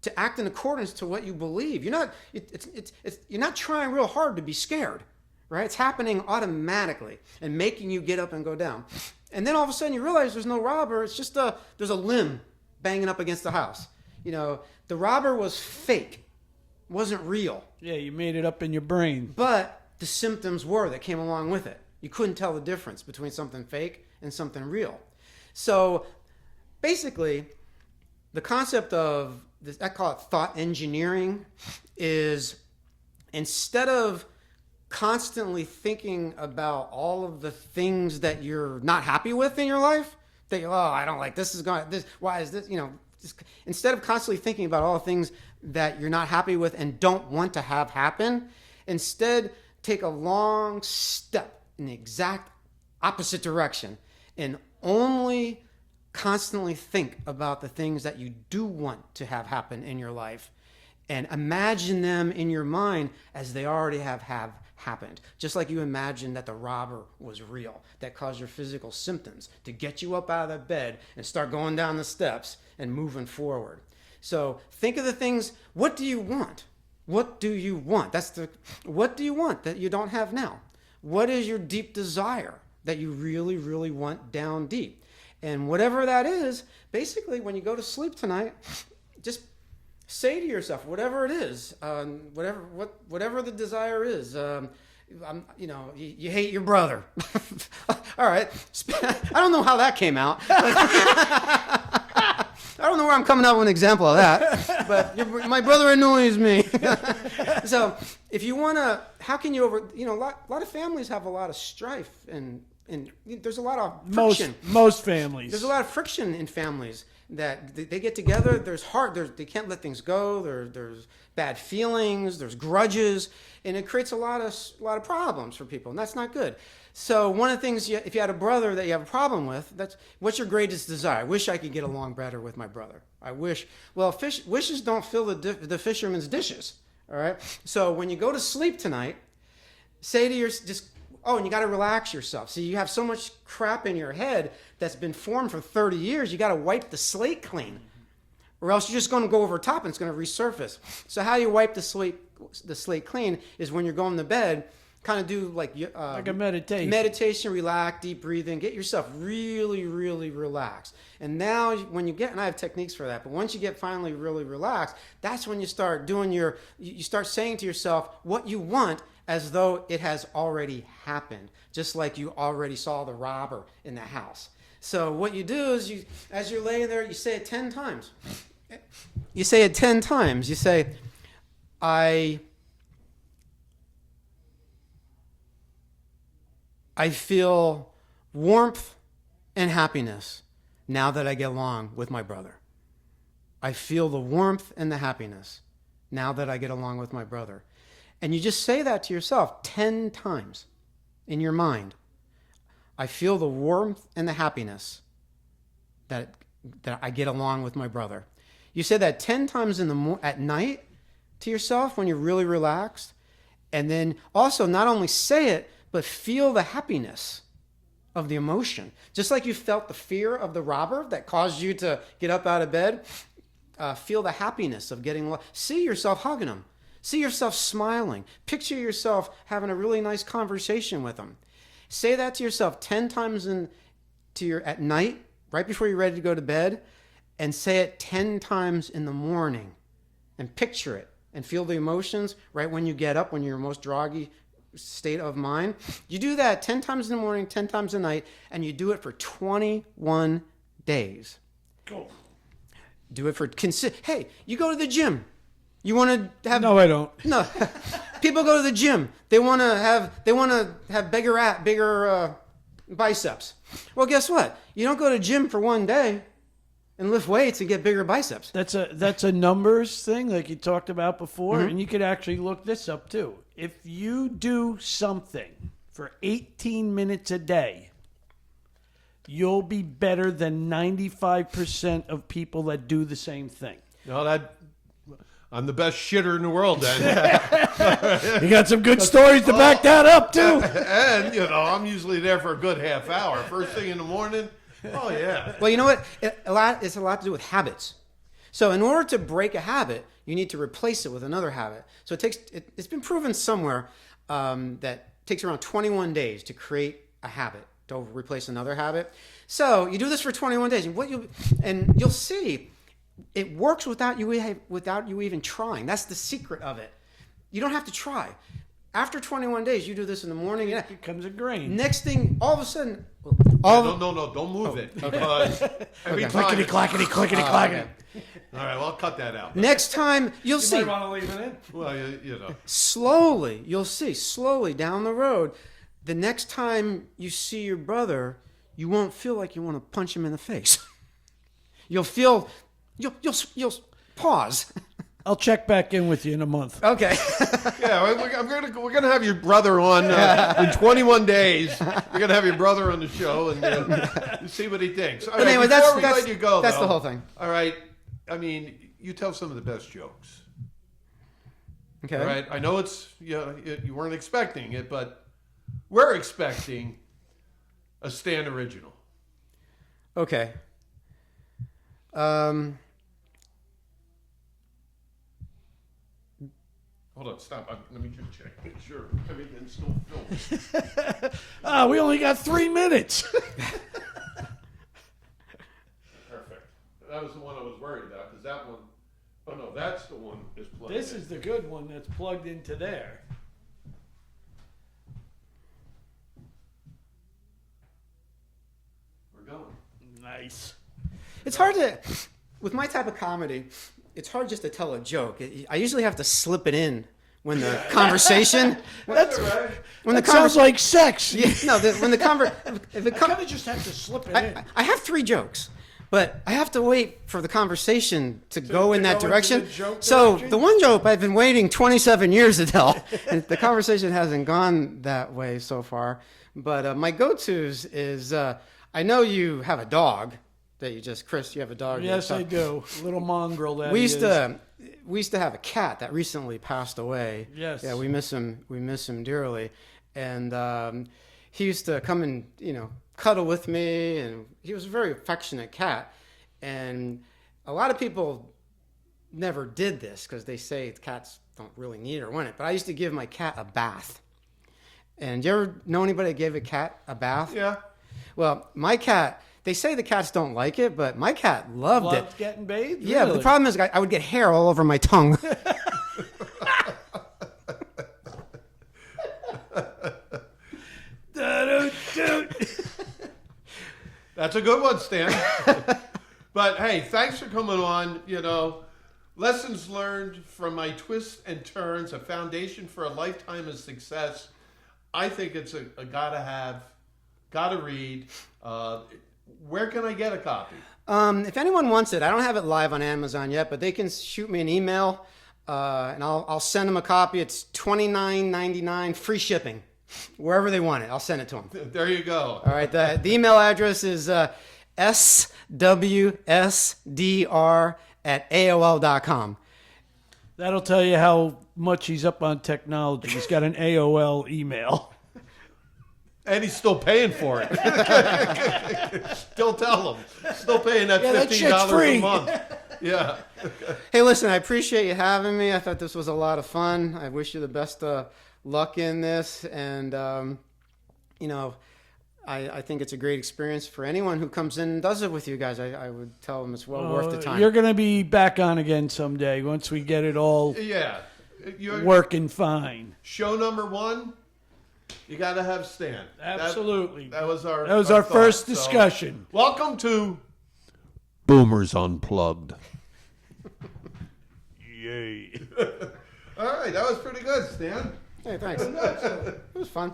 to act in accordance to what you believe. You're not. You're not trying real hard to be scared, right? It's happening automatically and making you get up and go down. And then all of a sudden you realize there's no robber. It's just there's a limb banging up against the house. The robber was fake, wasn't real. Yeah, you made it up in your brain. But the symptoms were that came along with it. You couldn't tell the difference between something fake and something real. So basically, the concept of this, I call it thought engineering, is instead of constantly thinking about all of the things that you're not happy with in your life, that I don't like this, why is this, instead of constantly thinking about all the things that you're not happy with and don't want to have happen, instead take a long step in the exact opposite direction and only constantly think about the things that you do want to have happen in your life and imagine them in your mind as they already have happened. Just like you imagine that the robber was real, that caused your physical symptoms to get you up out of that bed and start going down the steps and moving forward. So think of the things. What do you want? What do you want? What do you want that you don't have now? What is your deep desire that you really, really want down deep? And whatever that is, basically when you go to sleep tonight, just say to yourself, whatever it is, whatever the desire is, you hate your brother. All right. I don't know how that came out. I don't know where I'm coming up with an example of that, but my brother annoys me. So if you want to, how can you a lot of families have a lot of strife and there's a lot of friction. Most families. There's a lot of friction in families that they get together. They can't let things go. There's bad feelings. There's grudges, and it creates a lot of problems for people, and that's not good. So one of the things, if you had a brother that you have a problem with, what's your greatest desire? I wish I could get along better with my brother. I wish. Well, wishes don't fill the fisherman's dishes. All right. So when you go to sleep tonight, say to and you got to relax yourself. See, you have so much crap in your head that's been formed for 30 years. You got to wipe the slate clean, or else you're just going to go over top and it's going to resurface. So how you wipe the slate clean is when you're going to bed, kind of do like a meditation, relax, deep breathing, get yourself really, really relaxed. And now when you get, and I have techniques for that, but once you get finally really relaxed, that's when you start doing you start saying to yourself what you want as though it has already happened, just like you already saw the robber in the house. So what you do is as you're laying there, you say it 10 times. You say it 10 times. You say, I feel warmth and happiness now that I get along with my brother. I feel the warmth and the happiness now that I get along with my brother. And you just say that to yourself 10 times in your mind. I feel the warmth and the happiness that I get along with my brother. You say that 10 times at night to yourself when you're really relaxed. And then also not only say it, but feel the happiness of the emotion. Just like you felt the fear of the robber that caused you to get up out of bed, feel the happiness of see yourself hugging him. See yourself smiling. Picture yourself having a really nice conversation with him. Say that to yourself 10 times at night, right before you're ready to go to bed, and say it 10 times in the morning. And picture it and feel the emotions right when you get up, when you're most groggy, state of mind. You do that 10 times in the morning, 10 times a night, and you do it for 21 days. Cool. Do it for Hey, you go to the gym. You want to have No, I don't. No. People go to the gym. They want to have bigger biceps. Well, guess what? You don't go to the gym for one day and lift weights and get bigger biceps. That's a numbers thing like you talked about before, and you could actually look this up too. If you do something for 18 minutes a day, you'll be better than 95% of people that do the same thing. No, I'm the best shitter in the world then. You got some good stories to back that up too. And, I'm usually there for a good half hour. First thing in the morning, oh yeah. Well, you know what? It's a lot to do with habits. So in order to break a habit, you need to replace it with another habit. So it's been proven somewhere that it takes around 21 days to create a habit, to replace another habit. So you do this for 21 days, and you'll see it works without you even trying. That's the secret of it. You don't have to try. After 21 days, you do this in the morning. It becomes a grain. Next thing, all of a sudden... No, don't move it. Because every time... Clickety, clackety. All right, well, I'll cut that out. Next time, you'll see. You might want to leave it in. Well, you know. Slowly, you'll see, slowly down the road, the next time you see your brother, you won't feel like you want to punch him in the face. You'll you'll pause. I'll check back in with you in a month. Okay. Yeah, we're gonna have your brother on in 21 days. We're gonna have your brother on the show and see what he thinks. All right, anyway, before we let you go, that's the whole thing. All right, I mean, you tell some of the best jokes. Okay. All right, I know you weren't expecting it, but we're expecting a Stan original. Okay. Hold on, stop. Let me just check. Make sure everything's still filming. We only got 3 minutes. Perfect. That was the one I was worried about, because that one... Oh, no, that's the one that's plugged This in. is the good one that's plugged into there. We're going. Nice. It's hard to, with my type of comedy, it's hard just to tell a joke. I usually have to slip it in when the conversation. That's right. When that sounds like sex. Yeah, no, when the if it kind of just have to slip it in. I have 3 jokes, but I have to wait for the conversation to go in that direction. So the one joke I've been waiting 27 years to tell, and the conversation hasn't gone that way so far. But my go-tos is I know you have a dog. That Chris, you have a dog. Yes, I do. Little mongrel that we used to have a cat that recently passed away. Yes. Yeah, we miss him. We miss him dearly, and he used to come and cuddle with me, and he was a very affectionate cat. And a lot of people never did this because they say cats don't really need it or want it. But I used to give my cat a bath. And you ever know anybody that gave a cat a bath? Yeah. Well, my cat. They say the cats don't like it, but my cat loved it. Getting bathed? Yeah, really? but the problem is I would get hair all over my tongue. That's a good one, Stan. But hey, thanks for coming on. Lessons learned from my twists and turns, a foundation for a lifetime of success. I think it's a gotta read. Where can I get a copy? If anyone wants it, I don't have it live on Amazon yet, but they can shoot me an email, and I'll send them a copy. It's $29.99, free shipping, wherever they want it. I'll send it to them. There you go. All right. The email address is swsdr@aol.com. That'll tell you how much he's up on technology. He's got an AOL email. And he's still paying for it. Still tell him. Still paying that $15 a month. Yeah. Hey, listen, I appreciate you having me. I thought this was a lot of fun. I wish you the best luck in this. And, I think it's a great experience for anyone who comes in and does it with you guys. I would tell them it's well worth the time. You're going to be back on again someday once we get it all Yeah. working fine. Show number 1, You got to have Stan. Absolutely. That was our first discussion. So, welcome to Boomers Unplugged. Yay. All right, that was pretty good, Stan. Hey, thanks. It was fun.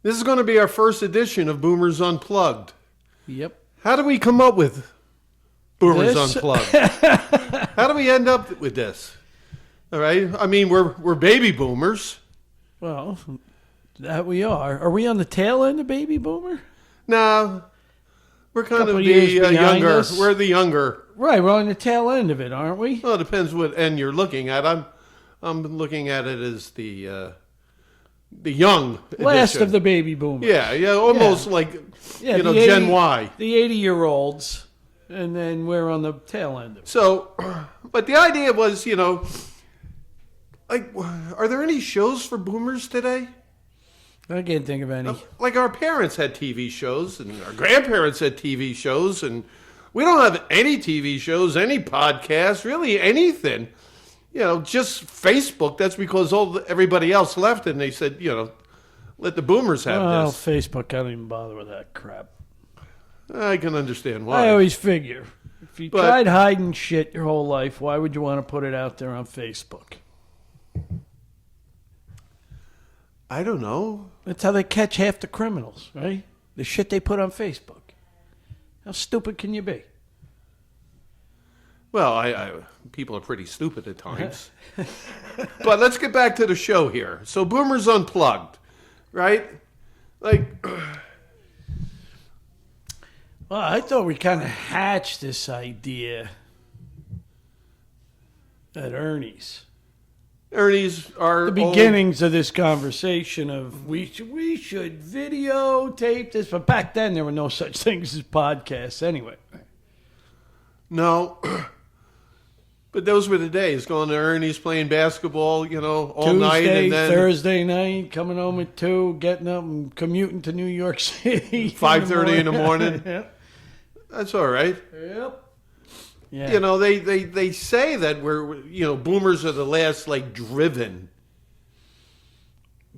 This is going to be our first edition of Boomers Unplugged. Yep. How do we come up with Boomers This? Unplugged? How do we end up with this? All right. I mean, we're baby boomers. Well, that we are. Are we on the tail end of baby boomer? No, we're kind Couple of years the behind younger. us. We're the younger. Right, we're on the tail end of it, aren't we? Well, it depends what end you're looking at. I'm looking at it as the young Last edition. of the baby boomers. Yeah, almost like Yeah, Gen the 80 Y. The 80-year-olds, and then we're on the tail end of it. So, but the idea was, like, are there any shows for boomers today? I can't think of any. Like our parents had TV shows, and our grandparents had TV shows, and we don't have any TV shows, any podcasts, really anything. Just Facebook. That's because everybody else left, and they said, let the boomers have Well, this. Facebook, I don't even bother with that crap. I can understand why. I always figure, if you But- tried hiding shit your whole life, why would you want to put it out there on Facebook? I don't know. That's how they catch half the criminals, right? The shit they put on Facebook. How stupid can you be? Well, people are pretty stupid at times. But let's get back to the show here. So, Boomers Unplugged, right? Like, Well, I thought we kind of hatched this idea at Ernie's. Ernie's are The beginnings of this conversation of we should videotape this, but back then there were no such things as podcasts anyway. No. But those were the days, going to Ernie's, playing basketball, all night. Tuesday, And then Thursday night, coming home at 2, getting up and commuting to New York City. 5:30 in the morning. Yep. That's all right. Yep. Yeah. They say that we're, boomers are the last, like, driven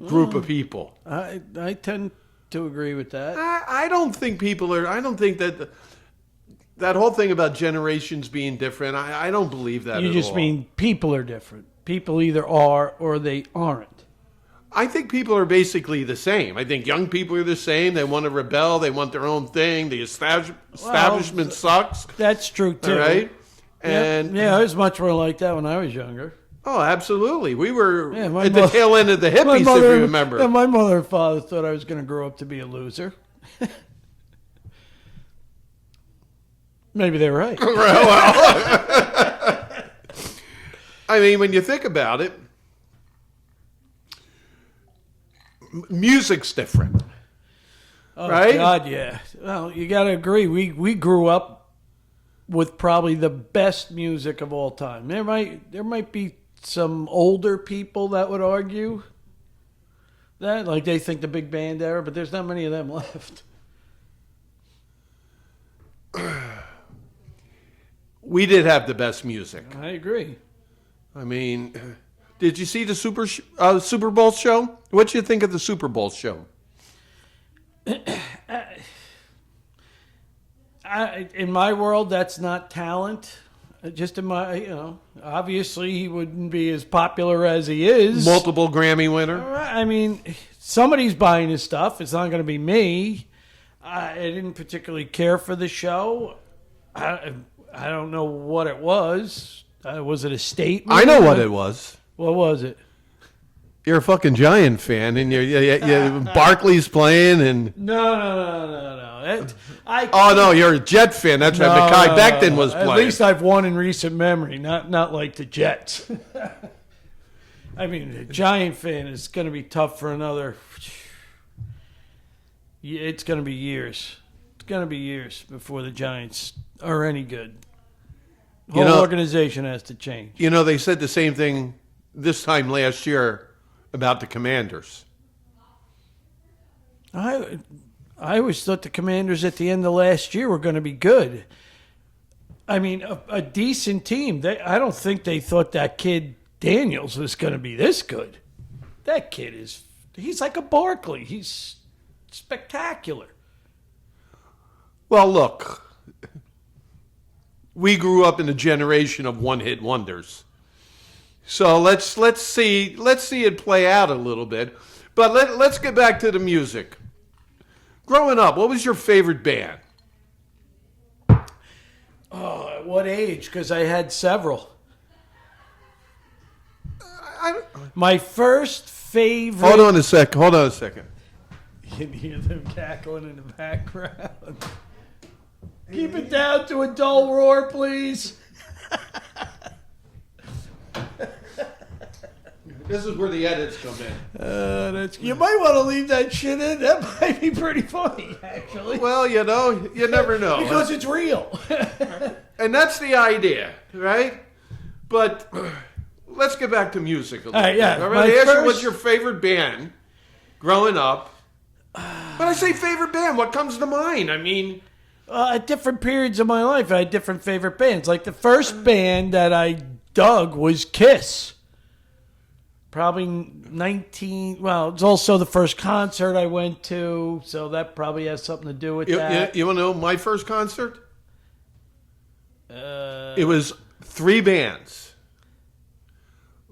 group of people. I tend to agree with that. I don't think I don't think that whole thing about generations being different, I don't believe that You at just all. mean people are different. People either are or they aren't. I think people are basically the same. I think young people are the same. They want to rebel. They want their own thing. The establishment sucks. That's true too. All right? Yep. And yeah, it was much more like that when I was younger. oh, absolutely. We were my at the tail end of the hippies, if you remember. Yeah, my mother and father thought I was going to grow up to be a loser. Maybe they're right. Well, I mean, when you think about it, music's different. Oh, right? God, yeah. Well, you got to agree. We grew up with probably the best music of all time. There might be some older people that would argue that, like they think the big band era, but there's not many of them left. We did have the best music. I agree. I mean, did you see the Super Bowl show? What did you think of the Super Bowl show? In my world, that's not talent. Just in my, obviously he wouldn't be as popular as he is. Multiple Grammy winner. I mean, somebody's buying his stuff. It's not going to be me. I didn't particularly care for the show. I don't know what it was. Was it a statement? I know what it was. What was it? You're a fucking Giant fan, and Barkley's playing, and No. oh no, you're a Jet fan. That's right. Mekhi Becton was playing. At least I've won in recent memory, not like the Jets. I mean, a Giant fan is going to be tough for another. It's going to be years. It's going to be years before the Giants are any good. The whole organization has to change. They said the same thing this time last year about the Commanders. I always thought the Commanders at the end of last year were going to be good. I mean, a decent team. I don't think they thought that kid Daniels was going to be this good. That kid he's like a Barkley. He's spectacular. Well, look, we grew up in a generation of one-hit wonders. So let's see it play out a little bit. But let's get back to the music. Growing up, what was your favorite band? Oh, at what age? Because I had several. My first favorite... Hold on a second. You can hear them cackling in the background. Keep it down to a dull roar, please. This is where the edits come in. You might want to leave that shit in. That might be pretty funny, actually. Well, you never know. Because it's real. And that's the idea, right? But let's get back to music a little bit. Yeah, All right, I asked you what's your favorite band growing up. When I say favorite band, what comes to mind? I mean... At different periods of my life, I had different favorite bands. Like the first band that I dug was Kiss. Probably 19... Well, it's also the first concert I went to, so that probably has something to do with that. You want to know my first concert? It was 3 bands.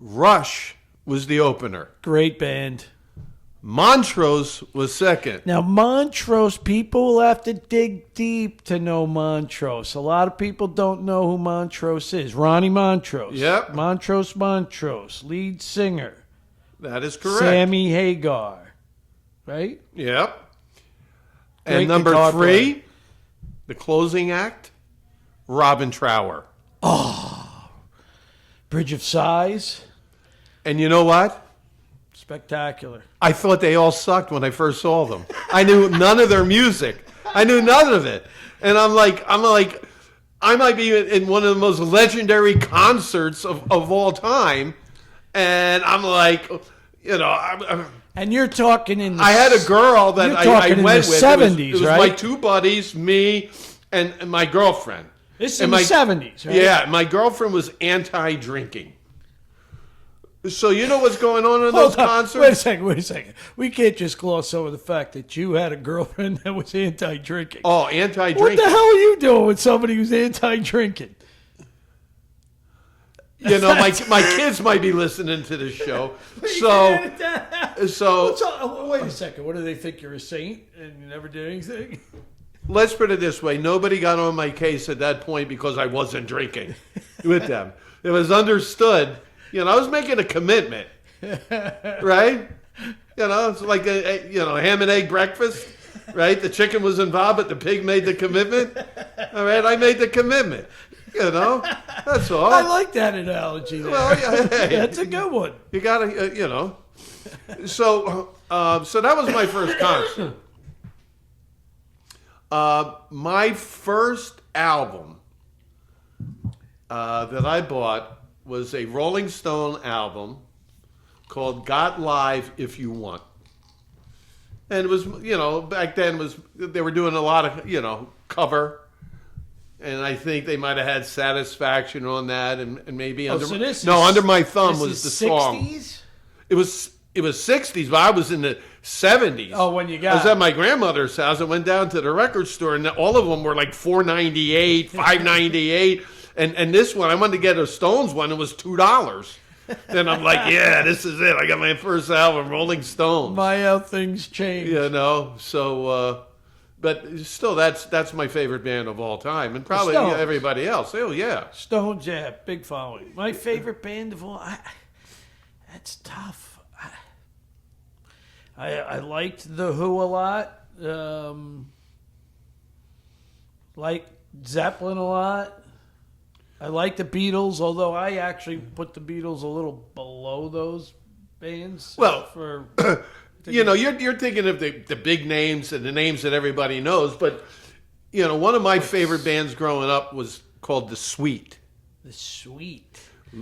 Rush was the opener. Great band. Montrose was second. Now, Montrose, people will have to dig deep to know Montrose. A lot of people don't know who Montrose is. Ronnie Montrose. Yep. Montrose, lead singer. That is correct. Sammy Hagar. Right? Yep. Great And number guitar 3, player. the closing act, Robin Trower. Bridge of Sighs. And you know what? Spectacular. I thought they all sucked when I first saw them. I knew none of their music. I knew none of it. And I'm like, I might be in one of the most legendary concerts of all time. And I'm like, And you're talking in the... I had a girl that I went with. 70s, it was right? my 2 buddies, me, and my girlfriend. This is in the 70s, right? Yeah, my girlfriend was anti-drinking. So you know what's going on in those concerts? Wait a second. We can't just gloss over the fact that you had a girlfriend that was anti-drinking. Oh, anti-drinking. What the hell are you doing with somebody who's anti-drinking? My kids might be listening to this show. So wait a second. What do they think, you're a saint and you never did anything? Let's put it this way. Nobody got on my case at that point because I wasn't drinking with them. It was understood. I was making a commitment, right? It's like a ham and egg breakfast, right? The chicken was involved, but the pig made the commitment. All right, I made the commitment. That's all. I like that analogy there. Well, yeah, hey, that's a good one. You gotta, So that was my first concert. My first album that I bought was a Rolling Stone album called "Got Live If You Want," and it was, back then they were doing a lot of, cover, and I think they might have had "Satisfaction" on that, and maybe Under My Thumb was the song. 60s? It was 60s, but I was in the 70s. Oh, when you got... I was at my grandmother's house. I went down to the record store, and all of them were like $4.98, $5.98. And this one, I wanted to get a Stones one. It was $2. And I'm like, yeah, this is it. I got my first album, Rolling Stones. How things change. So, but still, that's my favorite band of all time. And probably everybody else. Oh, yeah. Stones, yeah, big following. My favorite band of all... That's tough. I liked The Who a lot. Liked Zeppelin a lot. I like the Beatles, although I actually put the Beatles a little below those bands. Well, you're thinking of the big names and the names that everybody knows, but one of my favorite bands growing up was called The Sweet. The Sweet.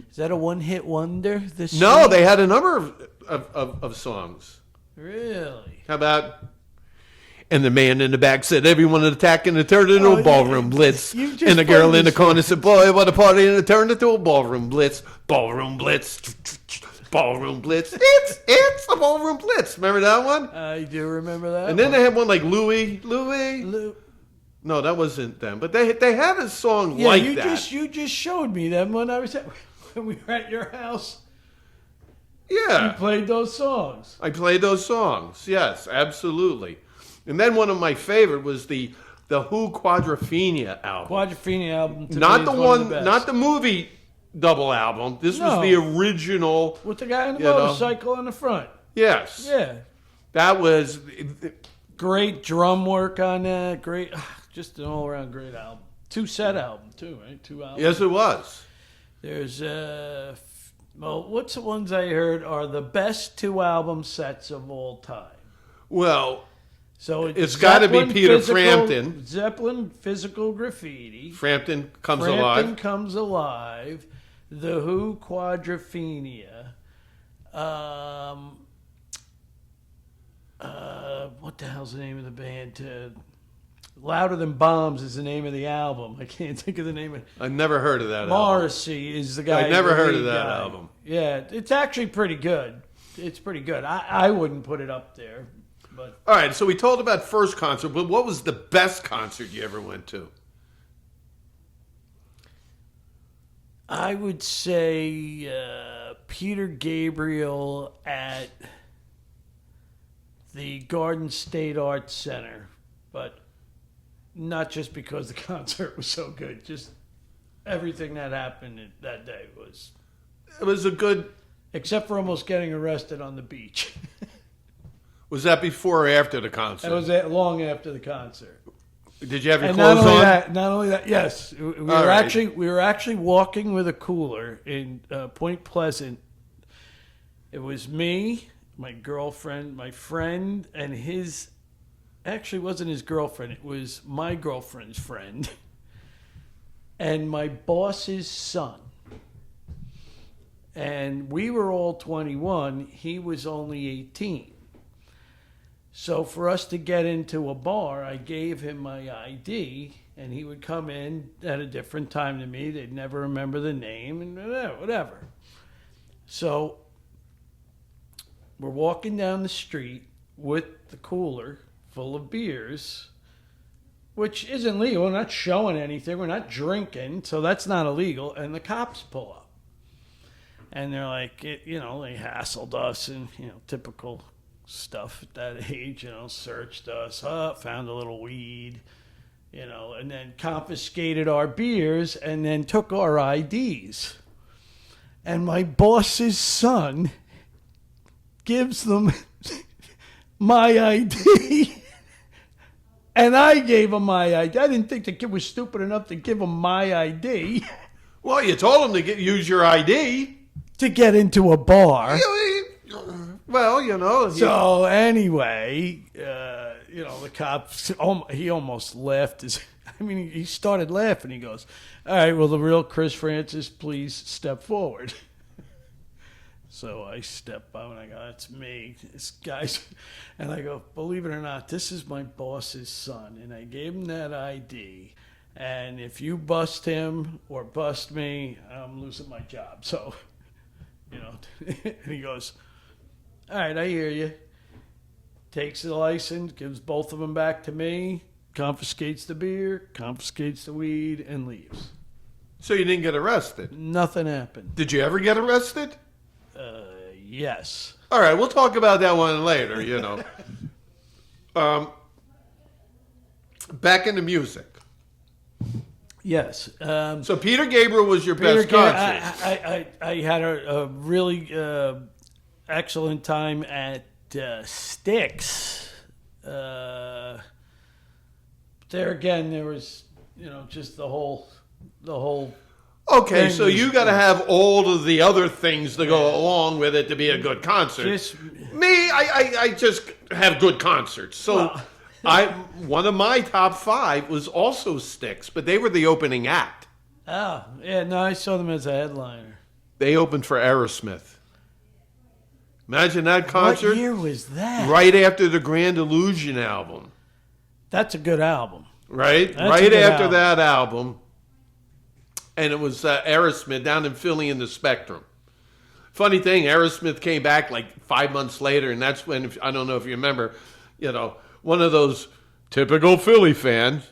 Is that a one-hit wonder? No, they had a number of songs. Really? How about And the man in the back said, everyone attacking and turned into a ballroom blitz. And the girl in the corner said, boy, what a party, and it turned into a ballroom blitz. Ballroom blitz. Ballroom blitz. It's a ballroom blitz. Remember that one? I do remember that. And then they had one like Louie. No, that wasn't them. But they had a song like that. You just showed me them when when we were at your house. Yeah. You played those songs. I played those songs. Yes, absolutely. And then one of my favorite was the Who Quadrophenia album. Quadrophenia album. Not the one, not the movie double album. This was the original. With the guy on the motorcycle on the front. Yes. Yeah. That was great drum work on that. Great, just an all-around great album. 2-set album too, right? 2 albums. Yes, it was. There's what's the ones I heard are the best 2 album sets of all time? Well, so it's got to be Peter Frampton. Zeppelin, Physical Graffiti. Frampton Comes Alive. Frampton Comes Alive. The Who, Quadrophenia. What the hell's the name of the band? Louder Than Bombs is the name of the album. I can't think of the name of it. I've never heard of that Morrissey album. Is the guy. I've never heard of that album. Yeah, it's actually pretty good. It's pretty good. I wouldn't put it up there. But all right, so we told about first concert, but what was the best concert you ever went to? I would say Peter Gabriel at the Garden State Arts Center, but not just because the concert was so good. Just everything that happened that day was... It was a good... Except for almost getting arrested on the beach. Was that before or after the concert? That was long after the concert. Did you have your clothes on? Not only that, yes. We were actually walking with a cooler in Point Pleasant. It was me, my girlfriend, my friend, and his... Actually, it wasn't his girlfriend. It was my girlfriend's friend. And my boss's son. And we were all 21. He was only 18. So for us to get into a bar, I gave him my ID, and he would come in at a different time than me. They'd never remember the name, and whatever. So we're walking down the street with the cooler full of beers, which isn't legal. We're not showing anything. We're not drinking, so that's not illegal. And the cops pull up. And they're like, they hassled us and, typical stuff at that age, searched us, found a little weed, and then confiscated our beers and then took our IDs. And my boss's son gives them my ID. And I gave him my ID. I didn't think the kid was stupid enough to give him my ID. Well, you told him to use your ID. To get into a bar. Well, So anyway, the cops, he almost laughed. He started laughing. He goes, all right, well, the real Chris Francis, please step forward. So I step up and I go, that's me. This guy's, and I go, believe it or not, this is my boss's son. And I gave him that ID. And if you bust him or bust me, I'm losing my job. So, and he goes, all right, I hear you. Takes the license, gives both of them back to me, confiscates the beer, confiscates the weed, and leaves. So you didn't get arrested? Nothing happened. Did you ever get arrested? Yes. All right, we'll talk about that one later, Back into music. Yes. So Peter Gabriel was your best concert. I had a really excellent time at Styx. There again, there was, just the whole. Okay, so you got to have all of the other things to go along with it to be a good concert. I just have good concerts. So one of my top 5 was also Styx, but they were the opening act. Oh, yeah, no, I saw them as a headliner. They opened for Aerosmith. Imagine that concert. What year was that? Right after the Grand Illusion album. That's a good album. Right? That's right a good after album. that album. And it was Aerosmith down in Philly in the Spectrum. Funny thing, Aerosmith came back like 5 months later, and that's when, I don't know if you remember, one of those typical Philly fans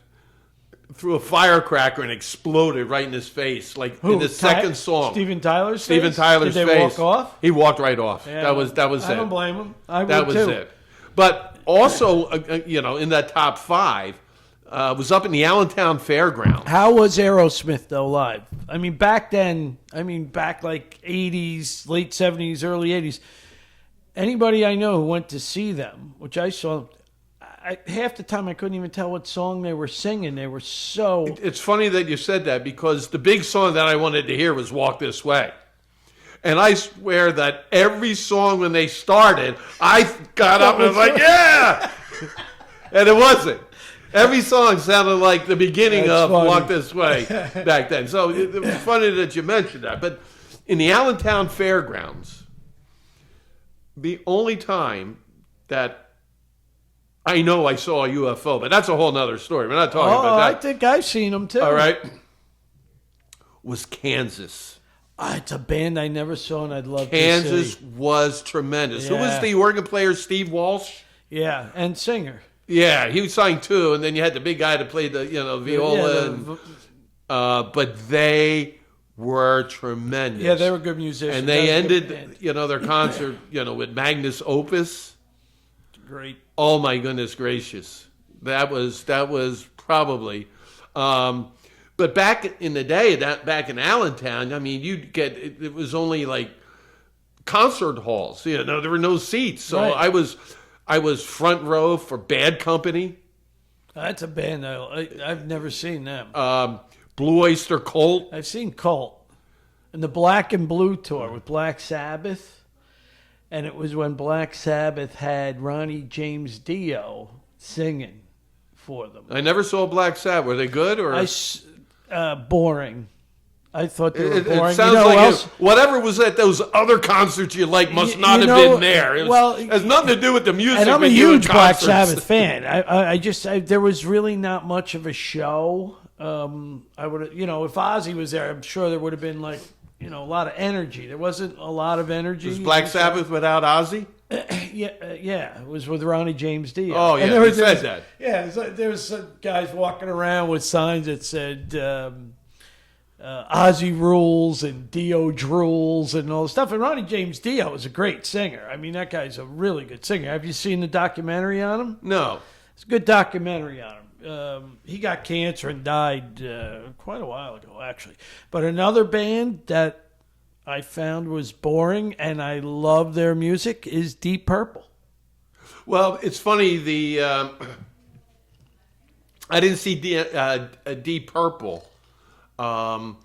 threw a firecracker and exploded right in his face, like in the second song. Steven Tyler's Steven face? Tyler's Did face. they walk off? He walked right off. Yeah, that was it. I don't blame him. I That would was too. it. But also, in that top 5, was up in the Allentown Fairgrounds. How was Aerosmith though live? I mean, back then. I mean, back like 80s, late 70s, early 80s. Anybody I know who went to see them, which I saw, half the time I couldn't even tell what song they were singing. They were so. It's funny that you said that because the big song that I wanted to hear was "Walk This Way." And I swear that every song when they started, I got up and was like, yeah! And it wasn't. Every song sounded like the beginning That's of funny. Walk This Way back then. So it was funny that you mentioned that. But in the Allentown Fairgrounds, the only time that I know I saw a UFO, but that's a whole nother story. We're not talking about I that. think I've seen them too. All right. Was Kansas. It's a band I never saw and I'd love to Kansas see. was tremendous. Who was Yeah. the organ player? Steve Walsh? Yeah, and singer. Yeah, he sang too, and then you had the big guy that played the viola. But they were tremendous. Yeah, they were good musicians. And they That was a good ended, band. their concert, with Magnus Opus. Great. Oh my goodness gracious, that was probably. But back in the day, back in Allentown, I mean, you'd get it was only like concert halls. There were no seats, so Right. I was front row for Bad Company, That's a band I've never seen them. Blue Oyster Cult. I've seen Cult and the Black and Blue tour with Black Sabbath, and it was when Black Sabbath had Ronnie James Dio singing for them. I never saw Black Sabbath. Were they good or? Boring. I thought they were It boring. sounds You know like else? whatever was at those other concerts you like must You not have know, been there. It has nothing to do with the music. And I'm a when you huge at Black concerts. Sabbath fan. There was really not much of a show. I would, if Ozzy was there, I'm sure there would have been like, a lot of energy. There wasn't a lot of energy. Was Black Sabbath without Ozzy? Yeah, it was with Ronnie James Dio. Oh, yeah, And you said that. Yeah, there was some guys walking around with signs that said Ozzy rules and Dio drools and all this stuff. And Ronnie James Dio is a great singer. I mean, that guy's a really good singer. Have you seen the documentary on him? No. It's a good documentary on him. He got cancer and died quite a while ago, actually. But another band that I found was boring and I love their music is Deep Purple. Well, it's funny. I didn't see Deep Purple, but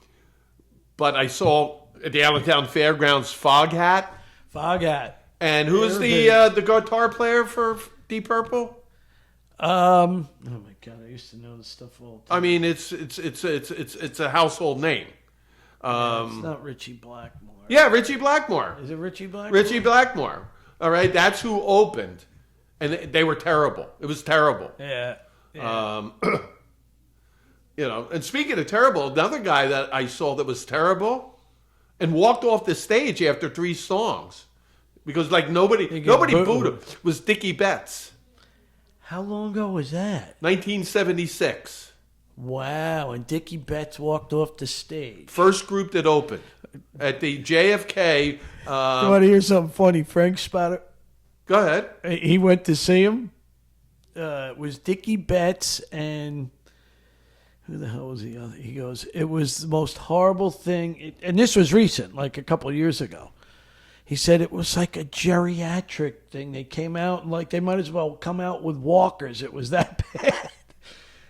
I saw at the Allentown Fairgrounds Foghat. Foghat. And who is the guitar player for Deep Purple? Oh my God! I used to know this stuff all the time. I mean, it's a household name. It's not Richie Blackmore. Yeah, Richie Blackmore. Is it Richie Blackmore? Richie Blackmore. All right, that's who opened, and they were terrible. It was terrible. Yeah. And speaking of terrible, another guy that I saw that was terrible and walked off the stage after 3 songs because nobody booed him was Dickie Betts. How long ago was that? 1976. Wow! And Dickie Betts walked off the stage. First group that opened at the JFK. You want to hear something funny? Frank Spotter. Go ahead. He went to see him. It was Dickie Betts and who the hell was the other? He goes, it was the most horrible thing. And this was recent, like a couple of years ago. He said it was like a geriatric thing. They came out and they might as well come out with walkers. It was that bad.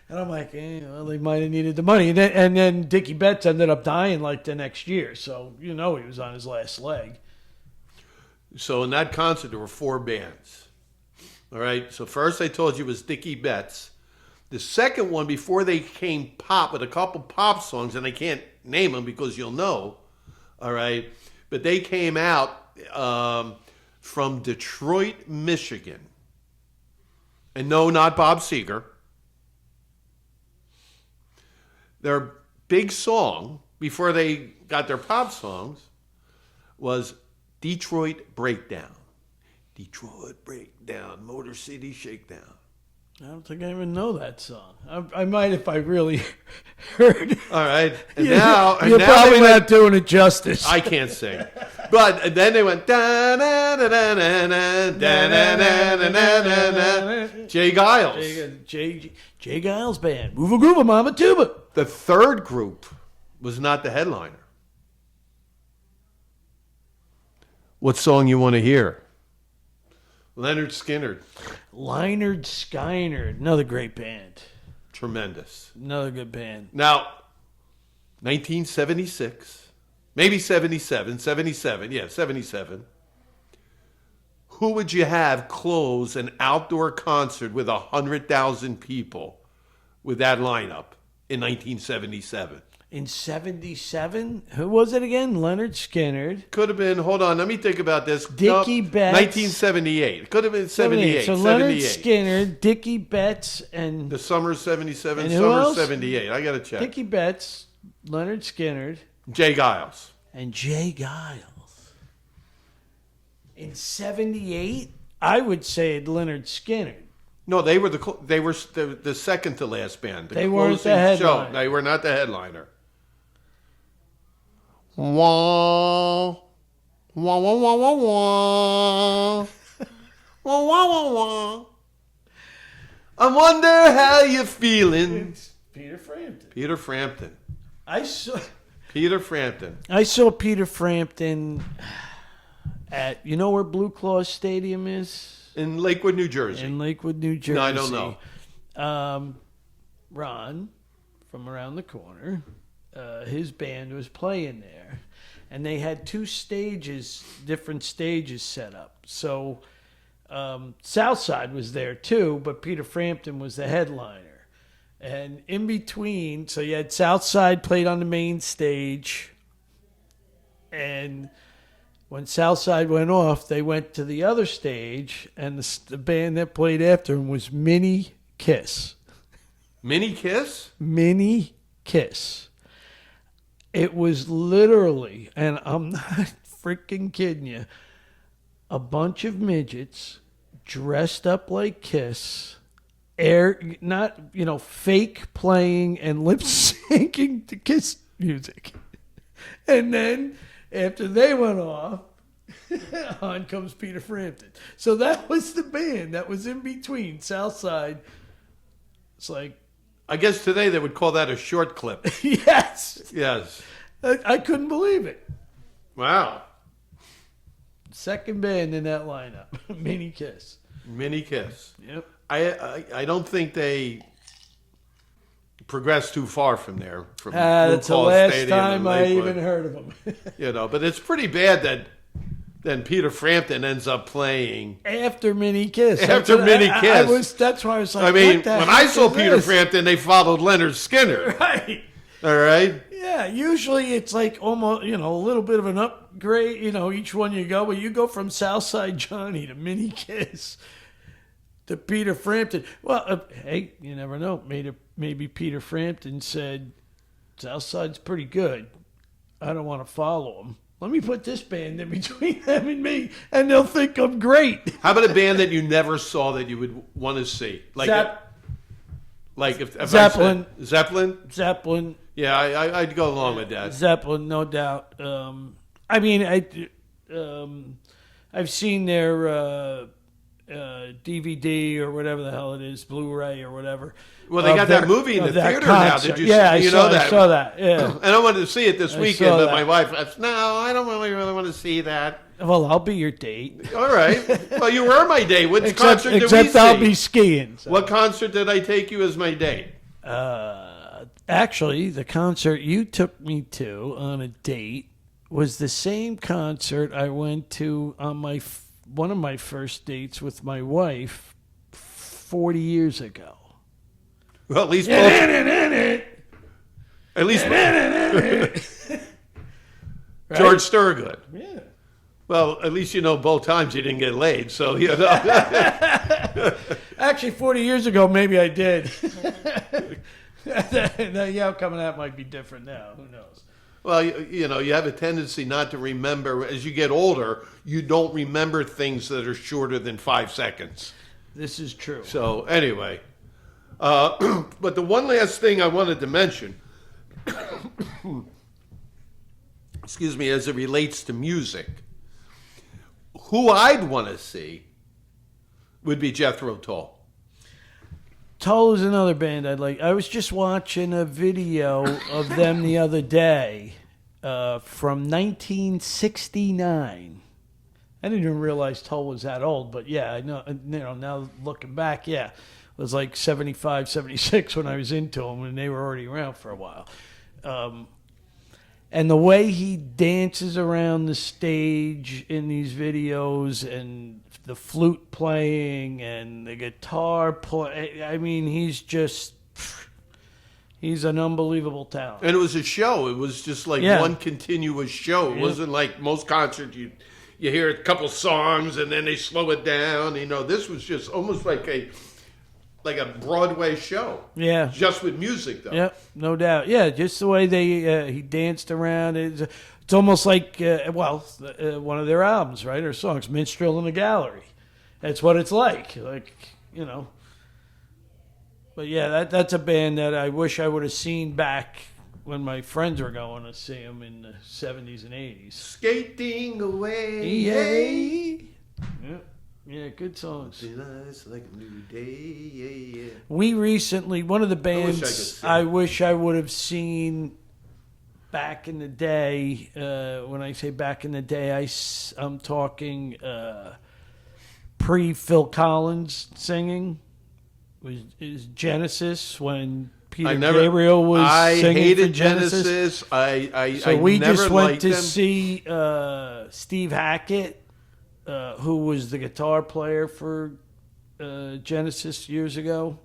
And I'm like, well, they might have needed the money. And then Dickie Betts ended up dying the next year. So, he was on his last leg. So in that concert, there were 4 bands. All right. So first I told you was Dickie Betts. The second one, before they came pop with a couple pop songs, and I can't name them because you'll know. All right. But they came out from Detroit, Michigan. And no, not Bob Seger. their big song before they got their pop songs was Detroit Breakdown. Detroit Breakdown, Motor City Shakedown. I don't think I even know that song. I might if I really heard it. All right. And now You're now probably they went, not doing it justice. I can't sing. But then they went da da da da da da da da da da da. Jay Giles. Jay Giles Band. Move a groove, Mama Tuba. The third group was not the headliner. What song you want to hear? Leonard Skinner. Lynyrd Skynyrd. Another great band. Tremendous. Another good band. Now, 1976, maybe 77, 77, yeah, 77. Who would you have close an outdoor concert with 100,000 people with that lineup in 1977? In 77? Who was it again? Lynyrd Skynyrd. Could have been, hold on, let me think about this. Dickie Betts. 1978. It could have been 78. So 78. Lynyrd Skynyrd, Dickie Betts, and... The summer 77, And who summer else? 78. I got to check. Dickie Betts, Lynyrd Skynyrd, Jay Giles. and Jay Giles. In 78, I would say Lynyrd Skynyrd. No, they were the second to last band. They weren't the closing headliner. They were not the headliner. Wah, wah, wah, wah, wah, wah, wah, wah, wah, wah. I wonder how you're feeling. It's Peter Frampton. Peter Frampton. Peter Frampton at, you know where Blue Claw Stadium is? In Lakewood, New Jersey. In Lakewood, New Jersey. No, I don't know. Ron, from around the corner, his band was playing there. And they had two stages, different stages set up. So Southside was there too, but Peter Frampton was the headliner. And in between, so you had Southside played on the main stage. And when Southside went off, they went to the other stage, and the band that played after him was Mini Kiss. Mini Kiss? Mini Kiss. It was literally, and I'm not freaking kidding you, a bunch of midgets dressed up like Kiss, fake playing and lip syncing to Kiss music. And then after they went off, on comes Peter Frampton. So that was the band that was in between Southside. It's like, I guess today they would call that a short clip. yes. Yes. I couldn't believe it. Wow. Second band in that lineup, Mini Kiss. Mini Kiss. Yep. I don't think they progressed too far from there. From That's the Blue Claw last Stadium time in I Lakewood. even heard of them. But it's pretty bad that then Peter Frampton ends up playing After Mini Kiss. After Mini Kiss. That's why I was like, I mean, what the when heck I saw is Peter this? Frampton, they followed Leonard Skinner. Right. All right. Yeah, usually it's like almost, a little bit of an upgrade, each one you go. But you go from Southside Johnny to Mini Kiss to Peter Frampton. Well, hey, you never know. Maybe Peter Frampton said, Southside's pretty good. I don't want to follow him. Let me put this band in between them and me, and they'll think I'm great. How about a band that you never saw that you would want to see? Like if Zeppelin. I said Zeppelin? Zeppelin. Yeah, I'd go along with that. Zeppelin, no doubt. I've seen their DVD or whatever the hell it is, Blu-ray or whatever. Well, they got that movie in the theater now. Did you? Yeah, see, I saw that. Yeah. And I wanted to see it this weekend, saw but that. my wife said, "No, I don't really want to see that." Well, I'll be your date. All right. Well, you were my date. What concert did we Except see? I'll be skiing. So. What concert did I take you as my date? Actually, the concert you took me to on a date was the same concert I went to on one of my first dates with my wife 40 years ago. Well, at least George Thorogood. Yeah. Well, at least both times you didn't get laid, so Actually, 40 years ago, maybe I did. The outcome of that might be different now. Who knows? Well, you have a tendency not to remember. As you get older, you don't remember things that are shorter than 5 seconds. This is true. So anyway, but the one last thing I wanted to mention, excuse me, as it relates to music, who I'd want to see would be Jethro Tull. Tull is another band I'd like. I was just watching a video of them the other day from 1969. I didn't even realize Tull was that old, but yeah, I know. Now looking back, yeah, it was like 75, 76 when I was into them, and they were already around for a while. And the way he dances around the stage in these videos, and the flute playing and the guitar play, I mean, he's an unbelievable talent. And it was a show. It was just like one continuous show. It wasn't like most concerts you hear a couple songs and then they slow it down. This was just almost like a Broadway show. Yeah. Just with music, though. Yeah, no doubt. Yeah, just the way he danced around. It's almost like, one of their albums, right? Or songs, Minstrel in the Gallery. That's what it's like. But yeah, that's a band that I wish I would have seen back when my friends were going to see them in the 70s and 80s. Skating away. Yay. Yeah, good songs. It's like a new day. We recently, one of the bands I wish I would have seen back in the day, when I say back in the day, I'm talking pre-Phil Collins singing, is Genesis, when Peter Gabriel was singing for Genesis. So we never just went to them. see Steve Hackett, who was the guitar player for Genesis years ago.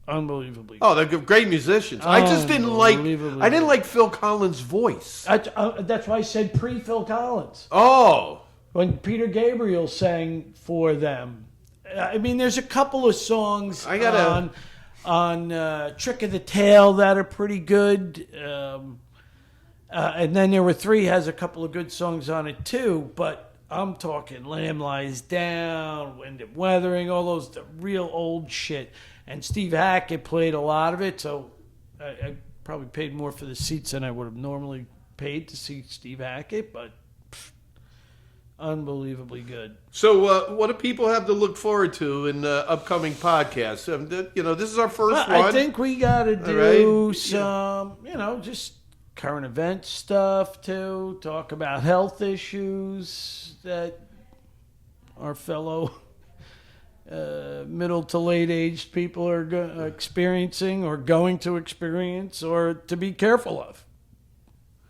Unbelievably. Oh, they're great musicians. I just didn't like Phil Collins' voice. That's why I said pre-Phil Collins. Oh. When Peter Gabriel sang for them. I mean, there's a couple of songs on Trick of the Tail that are pretty good. And then there were three, has a couple of good songs on it too, but I'm talking Lamb Lies Down, Wind and Weathering, all those, the real old shit. And Steve Hackett played a lot of it, so I probably paid more for the seats than I would have normally paid to see Steve Hackett, but unbelievably good. So what do people have to look forward to in upcoming podcasts? This is our first one. I think we got to do some, just current event stuff too, talk about health issues that our fellow middle to late aged people are experiencing or going to experience or to be careful of,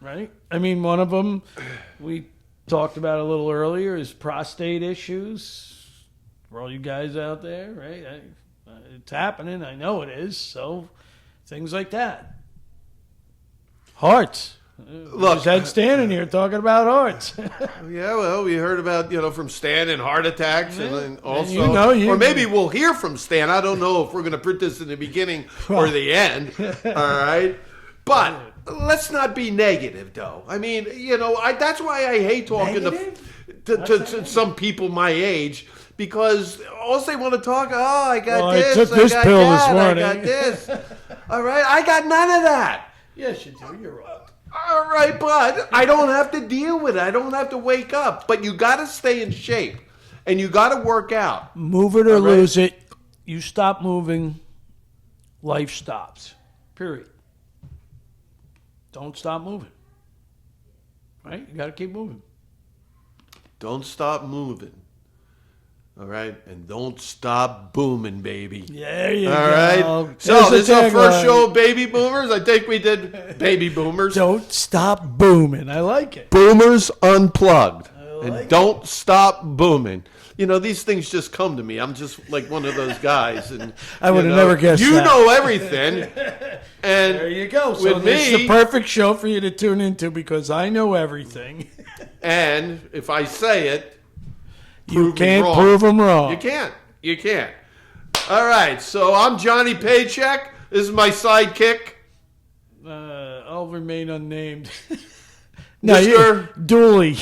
right? I mean, one of them we talked about a little earlier is prostate issues for all you guys out there, right? It's happening. I know it is. So things like that. Hearts. Look, had Stan in here talking about hearts. Yeah, well, we heard about, from Stan and heart attacks, and then also, or maybe we'll hear from Stan. I don't know if we're going to put this in the beginning or the end. All right, but let's not be negative, though. I mean, that's why I hate talking to some people my age, because all they want to talk, I got this, I took this pill this morning. I got this. All right, I got none of that. Yes, you do. You're right. All right, but I don't have to deal with it. I don't have to wake up. But you got to stay in shape, and you got to work out. Move it or lose it. You stop moving, life stops. Period. Don't stop moving. Right? You got to keep moving. Don't stop moving. All right? And don't stop booming, baby. There you go. All right? So this is our first show of Baby Boomers. I think we did Baby Boomers. Don't stop booming. I like it. Boomers Unplugged. And don't stop booming. These things just come to me. I'm just like one of those guys. And I would have never guessed that. You know everything. And there you go. So this is the perfect show for you to tune into because I know everything. And if I say it, you can't prove them wrong. You can't. All right. So I'm Johnny Paycheck. This is my sidekick. I'll remain unnamed. Mr. Dooley.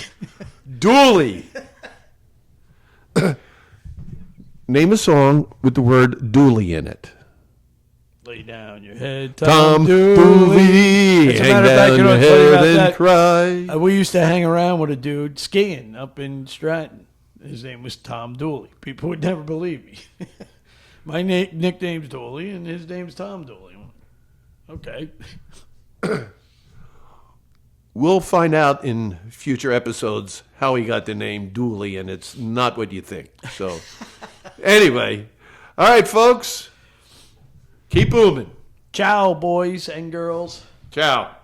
Dooley. Name a song with the word Dooley in it. Lay down your head, Tom Dooley. Dooley. As a Hang matter of fact, down you know your what's funny head about and that? cry. We used to hang around with a dude skiing up in Stratton. His name was Tom Dooley. People would never believe me. My nickname's Dooley, and his name's Tom Dooley. Okay. We'll find out in future episodes how he got the name Dooley, and it's not what you think. So, anyway, all right, folks, keep booming. Ciao, boys and girls. Ciao.